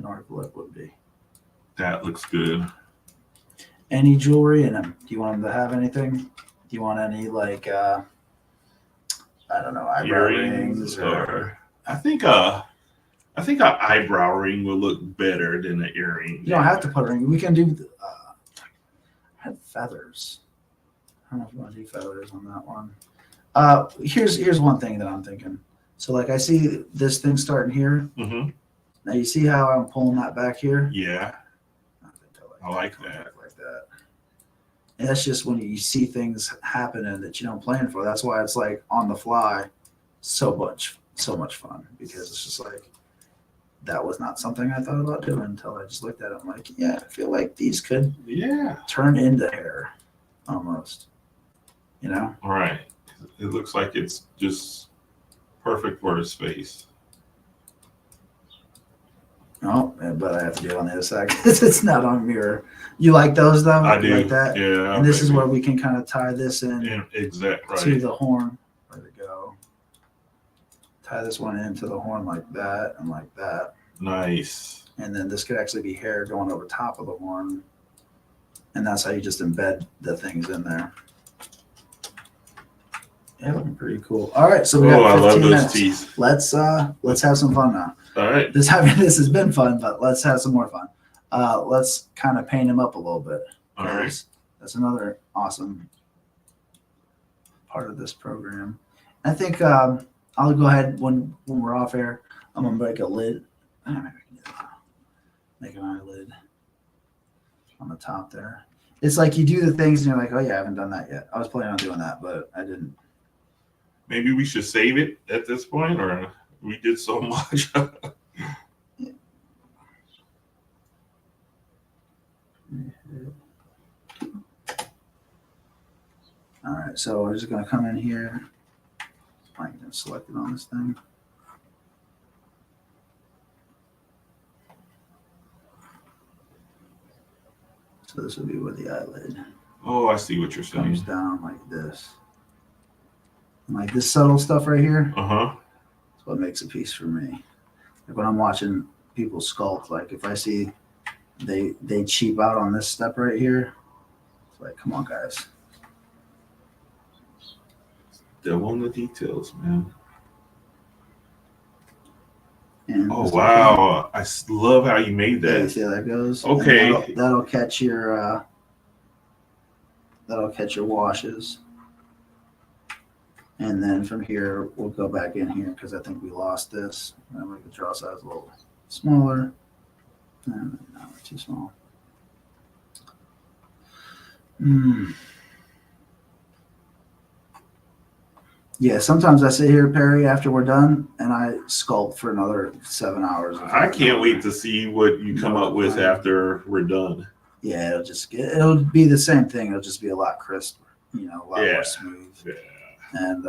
arc lip would be. that looks good. Any jewelry in them? Do you want them to have anything? Do you want any like I don't know, eyebrow rings or I think an eyebrow ring will look better than an earring. you don't have to put a ring. We can do I had feathers. I don't know if you want to do feathers on that one. Here's one thing that I'm thinking. So like I see this thing starting here. Mm-hmm. Now you see how I'm pulling that back here? Yeah, I think I like Pulling that. back like that. And that's just when you see things happening that you don't plan for. That's why it's like on the fly, so much fun because it's just like that was not something I thought about doing until I just looked at it. I'm like, yeah, I feel like these could Yeah. turn into hair almost. You know? All right. It looks like it's just perfect for his face. Oh, but I have to do it on the other side because it's not on mirror. You like those though? I You do. like that? Yeah. And this is maybe. where we can kind of tie this in Yeah, exact to right. the horn. Where'd it go? Tie this one into the horn like that and like that. Nice. And then this could actually be hair going over top of the horn. And that's how you just embed the things in there. Yeah, looking pretty cool. All right, so we Oh, I got love 15 those minutes. teeth. Let's have some fun now. All right. This has been fun, but let's have some more fun. Let's kind of paint him up a little bit. All right. 'Cause that's another awesome part of this program. I think I'll go ahead when we're off air. I'm gonna make a lid. Maybe I can do that. Make an eyelid on the top there. It's like you do the things and you're like, oh yeah, I haven't done that yet. I was planning on doing that, but I didn't. Maybe we should save it at this point, or we did so much. All right, so we're just gonna come in here. I'm gonna select it on this thing. So this would be where the eyelid Oh, I see what you're comes saying. down like this. And like this subtle stuff right here Uh-huh. is what makes a piece for me. Like when I'm watching people sculpt, like if I see they cheap out on this step right here, it's like, come on, guys. Devil in the details, man. And Oh, just- wow. Love how you made Yeah, you that. see how that goes? Okay. And that'll catch your washes. And then from here, we'll go back in here because I think we lost this. And we can draw size a little smaller. No, too small. Yeah, sometimes I sit here, Perry, after we're done, and I sculpt for another 7 hours. I can't wait to see what you come up with after we're done. Yeah, it'll be the same thing. It'll just be a lot crisper, a lot more smooth. Yeah. And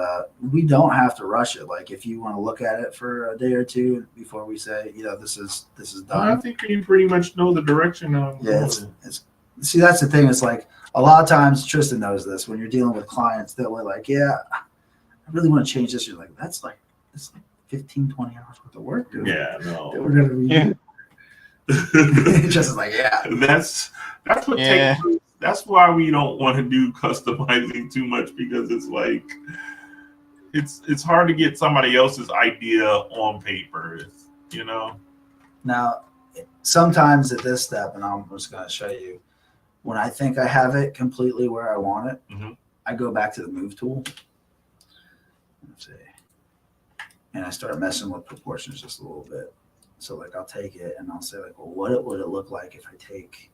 we don't have to rush it. Like if you want to look at it for a day or two before we say, this is done. I think you pretty much know the direction. See, that's the thing. It's like a lot of times Tristan knows this. When you're dealing with clients, they'll be like, "Yeah, I really want to change this." You're like, "It's like 15, 20 hours worth of work, dude." Yeah, no. We're gonna redo. Just like, yeah. That's what takes. That's why we don't want to do customizing too much, because it's like it's hard to get somebody else's idea on paper. Now, sometimes at this step, and I'm just going to show you, when I think I have it completely where I want it, I go back to the move tool. Let's see. And I start messing with proportions just a little bit. So like I'll take it and I'll say like, well, what would it look like if I take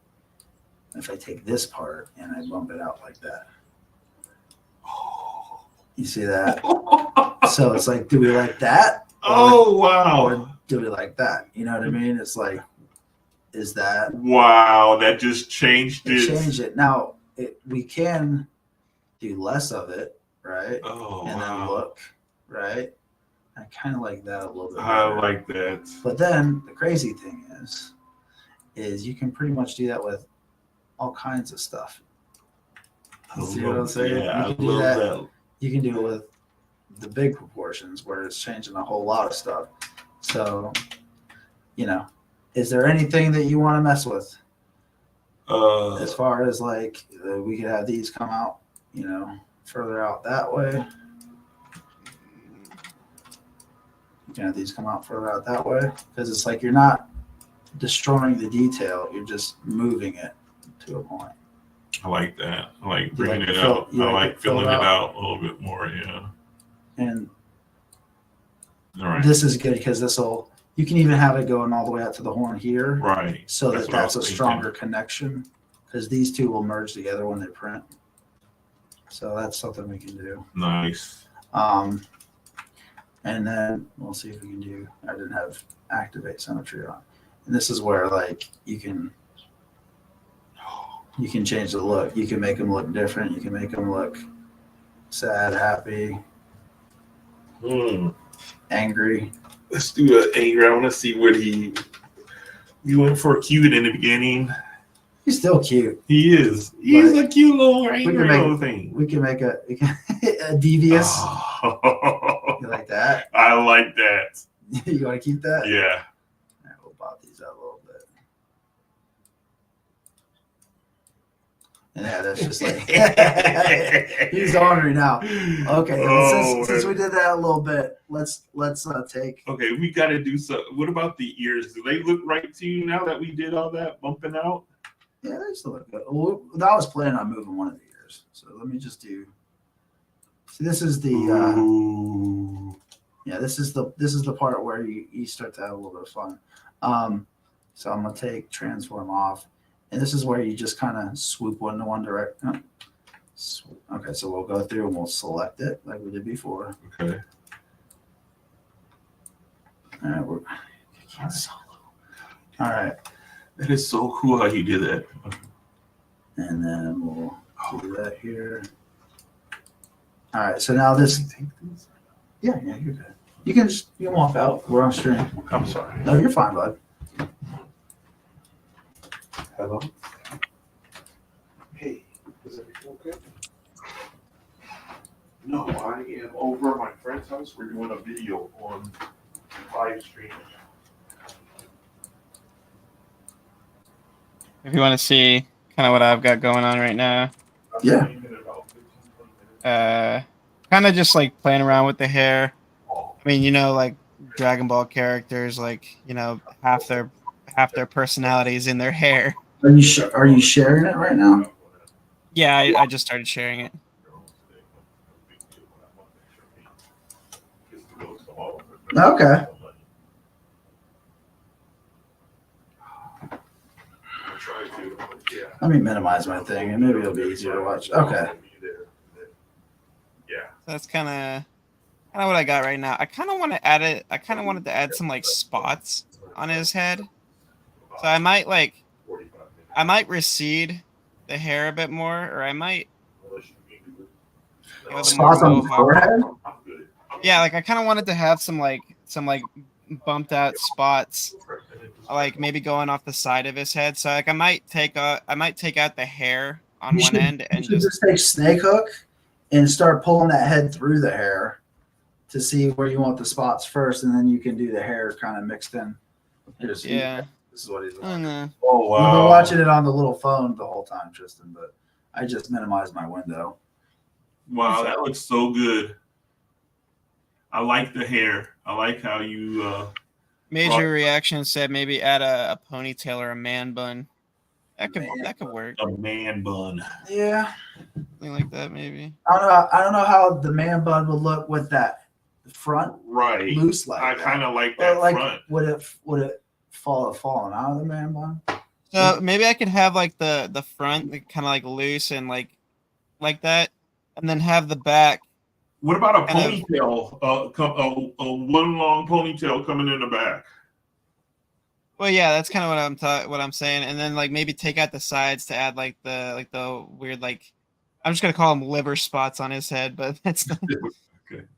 this part and I bump it out like that? Oh, you see that? So it's like, do we like that? Wow. Or do we like that? You know what I mean? It's like, is that? Wow, that just changed it. Change it. Now, we can do less of it, right? Oh, and then look, right? I kind of like that a little bit better. I like that. But then the crazy thing is you can pretty much do that with all kinds of stuff. See what I'm saying? Yeah, I love that. You can do it with the big proportions where it's changing a whole lot of stuff. So, is there anything that you want to mess with? As far as like, we could have these come out, further out that way. You can have these come out further out that way, because it's like you're not destroying the detail, you're just moving it to a point. I like that. I like bringing it out. I like filling it out a little bit more. Yeah. And all right. This is good because you can even have it going all the way out to the horn here. Right. So that's a stronger connection, because these two will merge together when they print. So that's something we can do. Nice. And then we'll see if we can do, I didn't have activate symmetry on. And this is where like you can change the look. You can make them look different. You can make them look sad, happy, angry. Let's do an angry. I want to see what he went for cute in the beginning. He's still cute. He is. He's a cute little angry little thing. We can make a devious. You like that? I like that. You want to keep that? Yeah. All right, we'll pop these out a little bit. And yeah, that's just like he's ornery now. Okay, since we did that a little bit, let's take. Okay, we got to do so. What about the ears? Do they look right to you now that we did all that bumping out? Yeah, they still look good. Well, I was planning on moving one of the ears, so let me just do. See, this is the. Yeah, this is the part where you start to have a little bit of fun. So I'm gonna take transform off, and this is where you just kind of swoop one to one direction. Okay, so we'll go through and we'll select it like we did before. Okay. All right, all right. That is so cool how you did that. And then we'll do that here. All right, so now this. Yeah, you're good. You can walk out. We're on stream. I'm sorry. No, you're fine, bud. Hello. Hey, is everything okay? No, I am over at my friend's house. We're doing a video on live stream. If you want to see kind of what I've got going on right now. Yeah. Kind of just like playing around with the hair. I mean, like Dragon Ball characters, like, half their personalities in their hair. Are you sharing it right now? Yeah, I just started sharing it. Okay. Let me minimize my thing, and maybe it'll be easier to watch. Okay. Yeah. That's kind of kind of what I got right now. I kind of want to add it. I kind of wanted to add some like spots on his head. So I might recede the hair a bit more, or I might go the more Spots on the mohawk. forehead. Yeah, like I kind of wanted to have some bumped out spots, like maybe going off the side of his head. So like I might take out the hair on You one should, end you and should just take snake hook and start pulling that head through the hair to see where you want the spots first, and then you can do the hair kind of mixed in. Here's, yeah. this is what he's I doing. don't know. Oh We've been wow! watching it on the little phone the whole time, Tristan, but I just minimized my window. Wow, that looks so good. I like the hair. I like how you. Major reaction said maybe add a ponytail or a man bun. That could work. A man bun. Yeah, Something like that maybe. I don't know how the man bun would look with that front Right. loose like I that. kind of like that Well, like, front. would it fallen out of the man bun? So maybe I could have like the front kind of like loose and like that, and then have the back. What about a kind of- ponytail? A one long ponytail coming in the back. Well, yeah, that's kind of what I'm saying, and then like maybe take out the sides to add like the weird like I'm just gonna call them liver spots on his head, but that's not.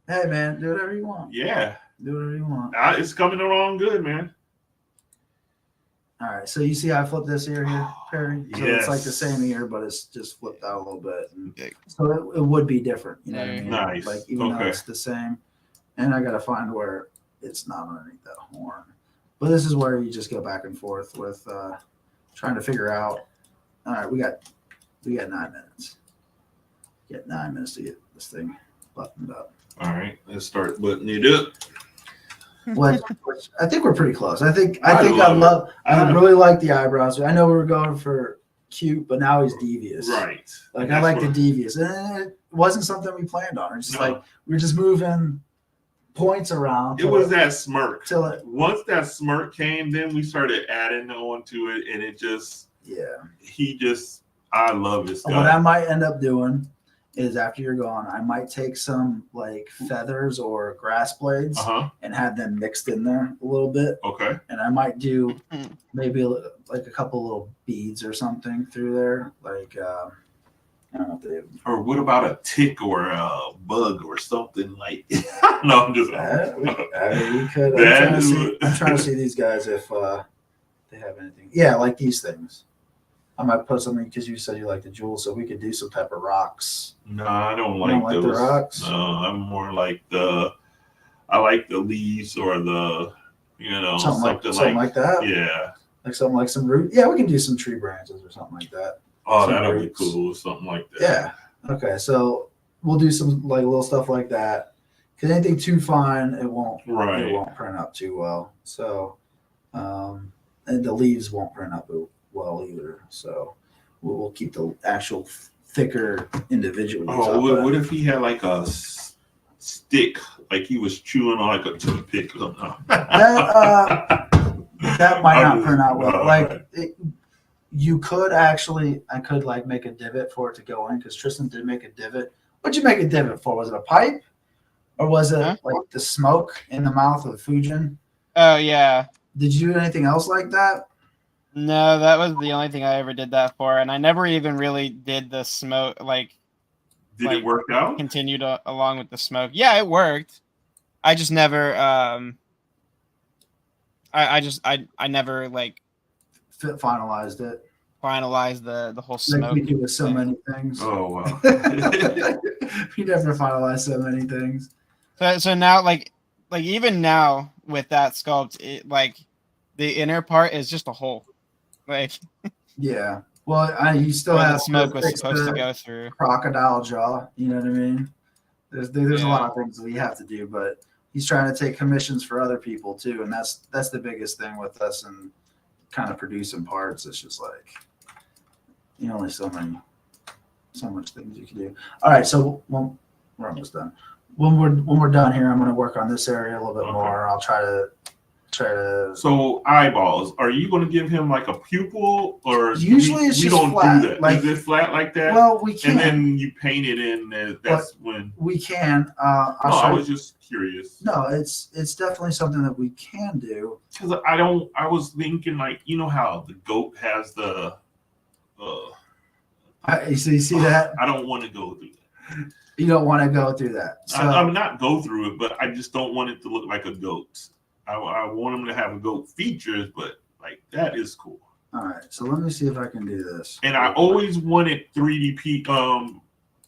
Hey man, do whatever you want. Yeah, Do whatever you want. it's coming along good, man. All right, so you see how I flipped this ear here, Perry? So it's like the Yes. same ear, but it's just flipped out a little bit. And Okay. so it would be different, you know what I mean? Nice. Like even though Okay. it's the same, and I got to find where it's not underneath that horn. But this is where you just go back and forth with trying to figure out. All right, we got 9 minutes. Get 9 minutes to get this thing buttoned up. All right, let's start buttoning it up. Which I think we're pretty close. I I really like the eyebrows. I know we were going for cute, but now he's devious. Right. Like And I that's like the what- devious. And it wasn't something we planned on. It's just No. like we were just moving points around. It was that smirk. till it. Once that smirk came, then we started adding on to it, and it just Yeah. I love this What I guy. might end up doing is after you're gone, I might take some like feathers or grass blades and have them mixed in there a little bit. Okay. And I might do maybe like a couple little beads or something through there. Like, I don't know if they have. Or what about a tick or a bug or something like? No, I'm just. We could. That I'm trying to see these guys if they have anything. Yeah, like these things. I might put something because you said you like the jewels, so we could do some type of rocks. No, I don't You like don't like the those. rocks? No, I'm more like I like the leaves or the, Something like that. Yeah. Like something like some root. Yeah, we can do some tree branches or something like that. Oh, Some that'll be roots. cool. Something like that. Yeah. Okay, so we'll do some like little stuff like that. Because anything too fine, it won't Right. print up too well. So, and the leaves won't print up well either. So we'll keep the actual thicker individual leaves. Oh, up. what if he had like a stick, like he was chewing on like a toothpick? That might not print out well. All Like right. you could actually, I could like make a divot for it to go in because Tristan did make a divot. What'd you make a divot for? Was it a pipe, or was it like the smoke in the mouth of Fujin? Oh yeah. Did you do anything else like that? No, that was the only thing I ever did that for, and I never even really did the smoke. Like, Did it work out? continued along with the smoke. Yeah, it worked. I just never. I never like Finalized it. finalized the whole Like smoke. we do with so many things. Oh wow. We never finalized so many things. So now, like even now with that sculpt, it, like the inner part is just a hole. Like Yeah. Well, you still where the have smoke was fix supposed the to go through. crocodile jaw. You know what I mean? There's a Yeah. lot of things that we have to do, but he's trying to take commissions for other people too, and that's the biggest thing with us and kind of producing parts. It's just like only so much things you can do. All right, so we're almost done. When we're done here, I'm going to work on this area a little bit Okay. more. I'll try to try to. So eyeballs. Are you going to give him like a pupil, or Usually it's we just don't flat, do that? like- Is it flat like that? Well, we can. And then you paint it in. That's when. We can. No, I'll I show was just curious. No, it's definitely something that we can do. Because I don't. I was thinking like, you know how the goat has the. So you see that? I don't want to go through that. You don't want to go through that. So I'm not go through it, but I just don't want it to look like a goat. I want them to have goat features, but like that is cool. all right. So let me see if I can do this. And I always wanted 3D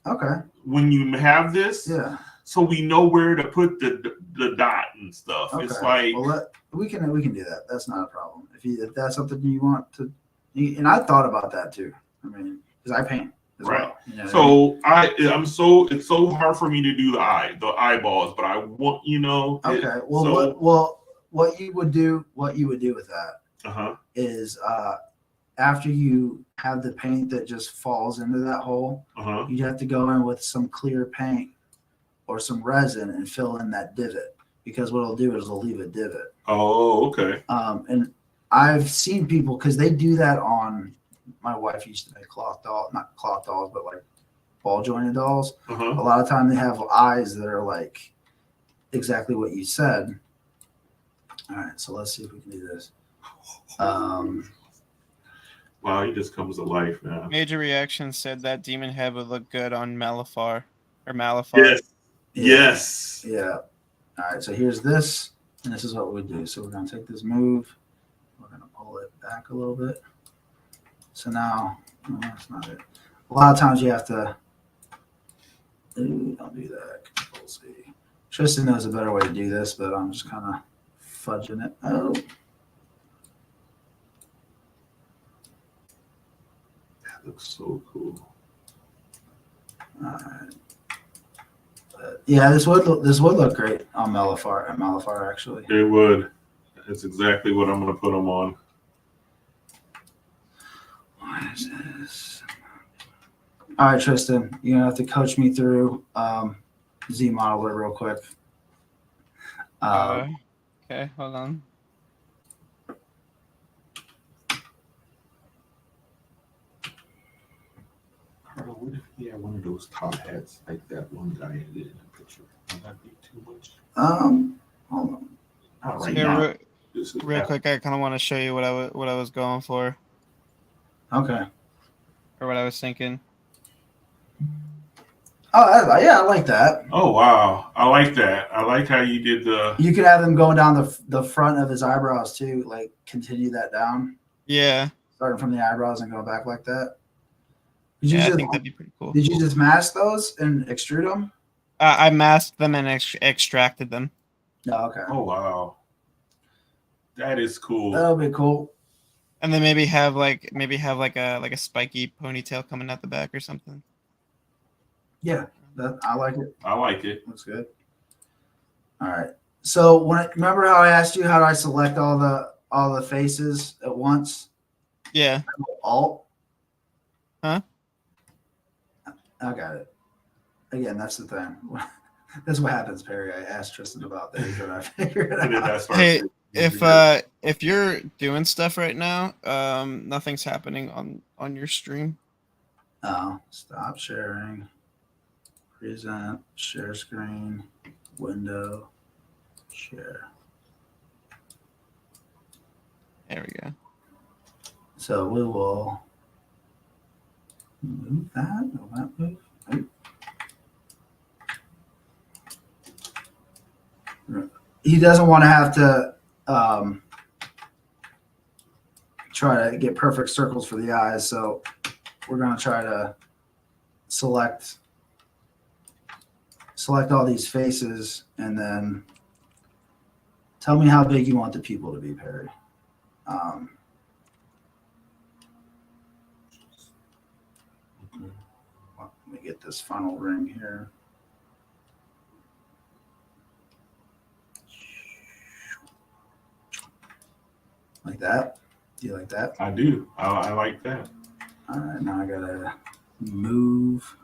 Okay. when you have this, Yeah. so we know where to put the dot and stuff. Okay. It's like Well, we can do that. That's not a problem. If that's something you want to, and I thought about that too. I mean, because I paint as Right. well. You know what I mean? so it's so hard for me to do the eyeballs, but I want Okay. Well, what you would do with that is after you have the paint that just falls into that hole, you'd have to go in with some clear paint or some resin and fill in that divot, because what it'll do is it'll leave a divot. Oh, okay. And I've seen people, because they do that on. My wife used to make not cloth dolls, but like ball jointed dolls. A lot of time they have eyes that are like exactly what you said. All right, so let's see if we can do this. Wow, he just comes to life, man. Major Reaction said that demon head would look good on Malafar. Yes. Yeah. Yes. Yeah. All right, so here's this, and this is what we do. So we're going to take this move. We're going to pull it back a little bit. So now, no, that's not it. A lot of times you have to, don't do that. Control C. Tristan knows a better way to do this, but I'm just kind of fudging it. Oh. That looks so cool. All right. Yeah, this would look great on Malafar actually. It would. That's exactly what I'm going to put them on. What is this? All right, Tristan, you're gonna have to coach me through Z Modeler real quick. Okay, hold on. Carl, what if he had one of those top hats like that one guy did in the picture? Would that be too much? Hold on. Not right Here, now. This is real quick, I kind of want to show you what I was going for, Okay. or what I was thinking. Oh, yeah, I like that. Oh wow, I like that. I like how you did the. You could have them going down the front of his eyebrows too, like continue that down, Yeah. starting from the eyebrows and going back like that. I think that'd be pretty cool. Did you just mask those and extrude them? I masked them and extracted them. No, okay. Oh wow, that is cool. That'll be cool. And then maybe have like a spiky ponytail coming out the back or something. Yeah, I like it. I like it. Looks good. All right. So remember how I asked you how do I select all the faces at once? Yeah. Alt. Huh? I got it. Again, that's the thing. That's what happens, Perry. I asked Tristan about things and I figured it And then out. that's Hey, if you're doing stuff right now, nothing's happening on your stream. Oh, stop sharing. Present, share screen, window, share. There we go. So we will move that. Will that move? Nope. He doesn't want to have to try to get perfect circles for the eyes, so we're going to try to select all these faces and then tell me how big you want the people to be, Perry. Let me get this funnel ring here. Like that? Do you like that? I do. I like that. All right, now I gotta move.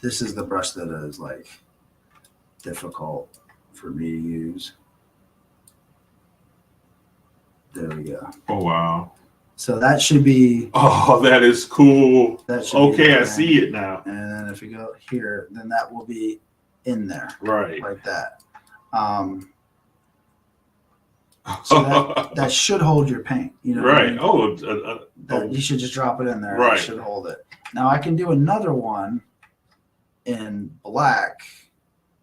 This is the brush that is like difficult for me to use. There we go. Oh wow. So that should be. Oh, that is cool. That should be Okay, the I thing. see it now. And then if we go here, then that will be in there Right. like that. So that should hold your paint. You know. Right. What I mean? Oh, You should just drop it in there. Right. It should hold it. Now I can do another one in black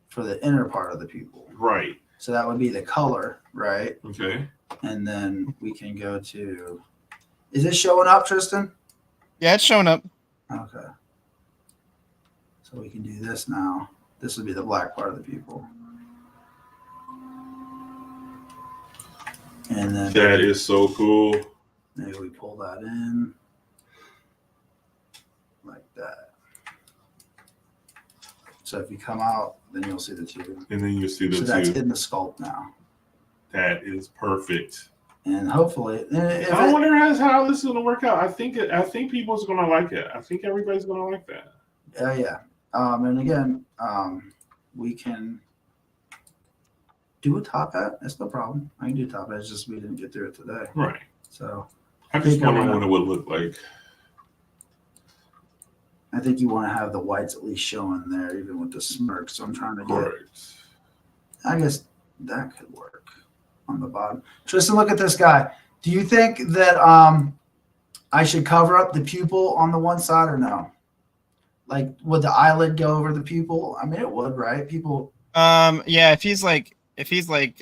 for the inner part of the pupil. right. So that would be the color, right? Okay. And then we can go to. Is it showing up, Tristan? Yeah, it's showing up. Okay. So we can do this now. This would be the black part of the pupil. And then That is so cool. maybe we pull that in like that. So if you come out, then you'll see the tube. And then you see So the that's two. in the sculpt now. That is perfect. And hopefully, I wonder how this is going to work out. I think people's going to like it. I think everybody's going to like that. yeah. And again, we can do a top hat. That's no problem. I can do top hat. It's just we didn't get through it today. Right. So I'm just think I'm wondering gonna- what it would look like. I think you want to have the whites at least showing there, even with the smirk. So I'm trying to get. Correct. I guess that could work on the bottom. Tristan, look at this guy. Do you think that I should cover up the pupil on the one side or no? Like, would the eyelid go over the pupil? I mean, it would, right? People. Yeah, if he's like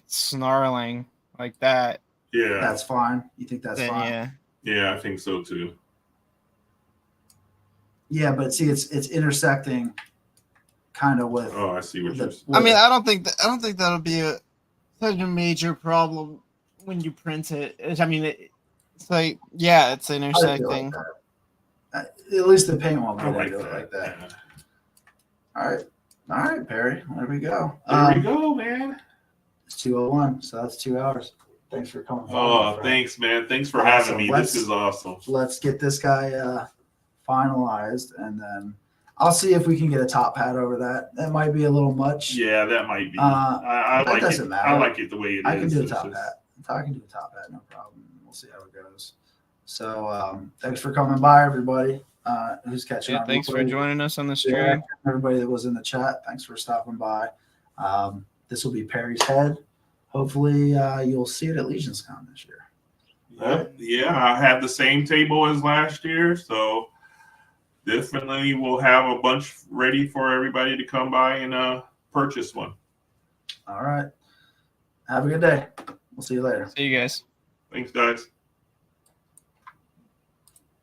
snarling like that, Yeah. That's fine. You think that's then fine? yeah. Yeah, I think so too. Yeah, but see, it's intersecting, kind of with. Oh, I see what you're saying. I mean, I don't think that'll be such a major problem when you print it. I mean, it's like, yeah, it's intersecting. At least the paint won't I get like into it that. like that. Yeah. All right, Perry. There we go. There we go, man. It's 2:01, so that's 2 hours. Thanks for coming. Oh, by, thanks, man. Thanks for Awesome. having me. Let's- This is awesome. Let's get this guy finalized, and then I'll see if we can get a top hat over that. That might be a little much. Yeah, that might be. that I like doesn't it. matter. I like it the way it is. I can do a It's top just- hat. I can do a top hat, no problem. We'll see how it goes. So thanks for coming by, everybody. Who's catching Yeah, on thanks for replay. joining us on the Yeah, stream. everybody that was in the chat, thanks for stopping by. This will be Perry's head. Hopefully, you'll see it at LegionsCon this year. Yep. Yeah, I have the same table as last year, so definitely we'll have a bunch ready for everybody to come by and purchase one. All right. Have a good day. We'll see you later. See you guys. Thanks, guys.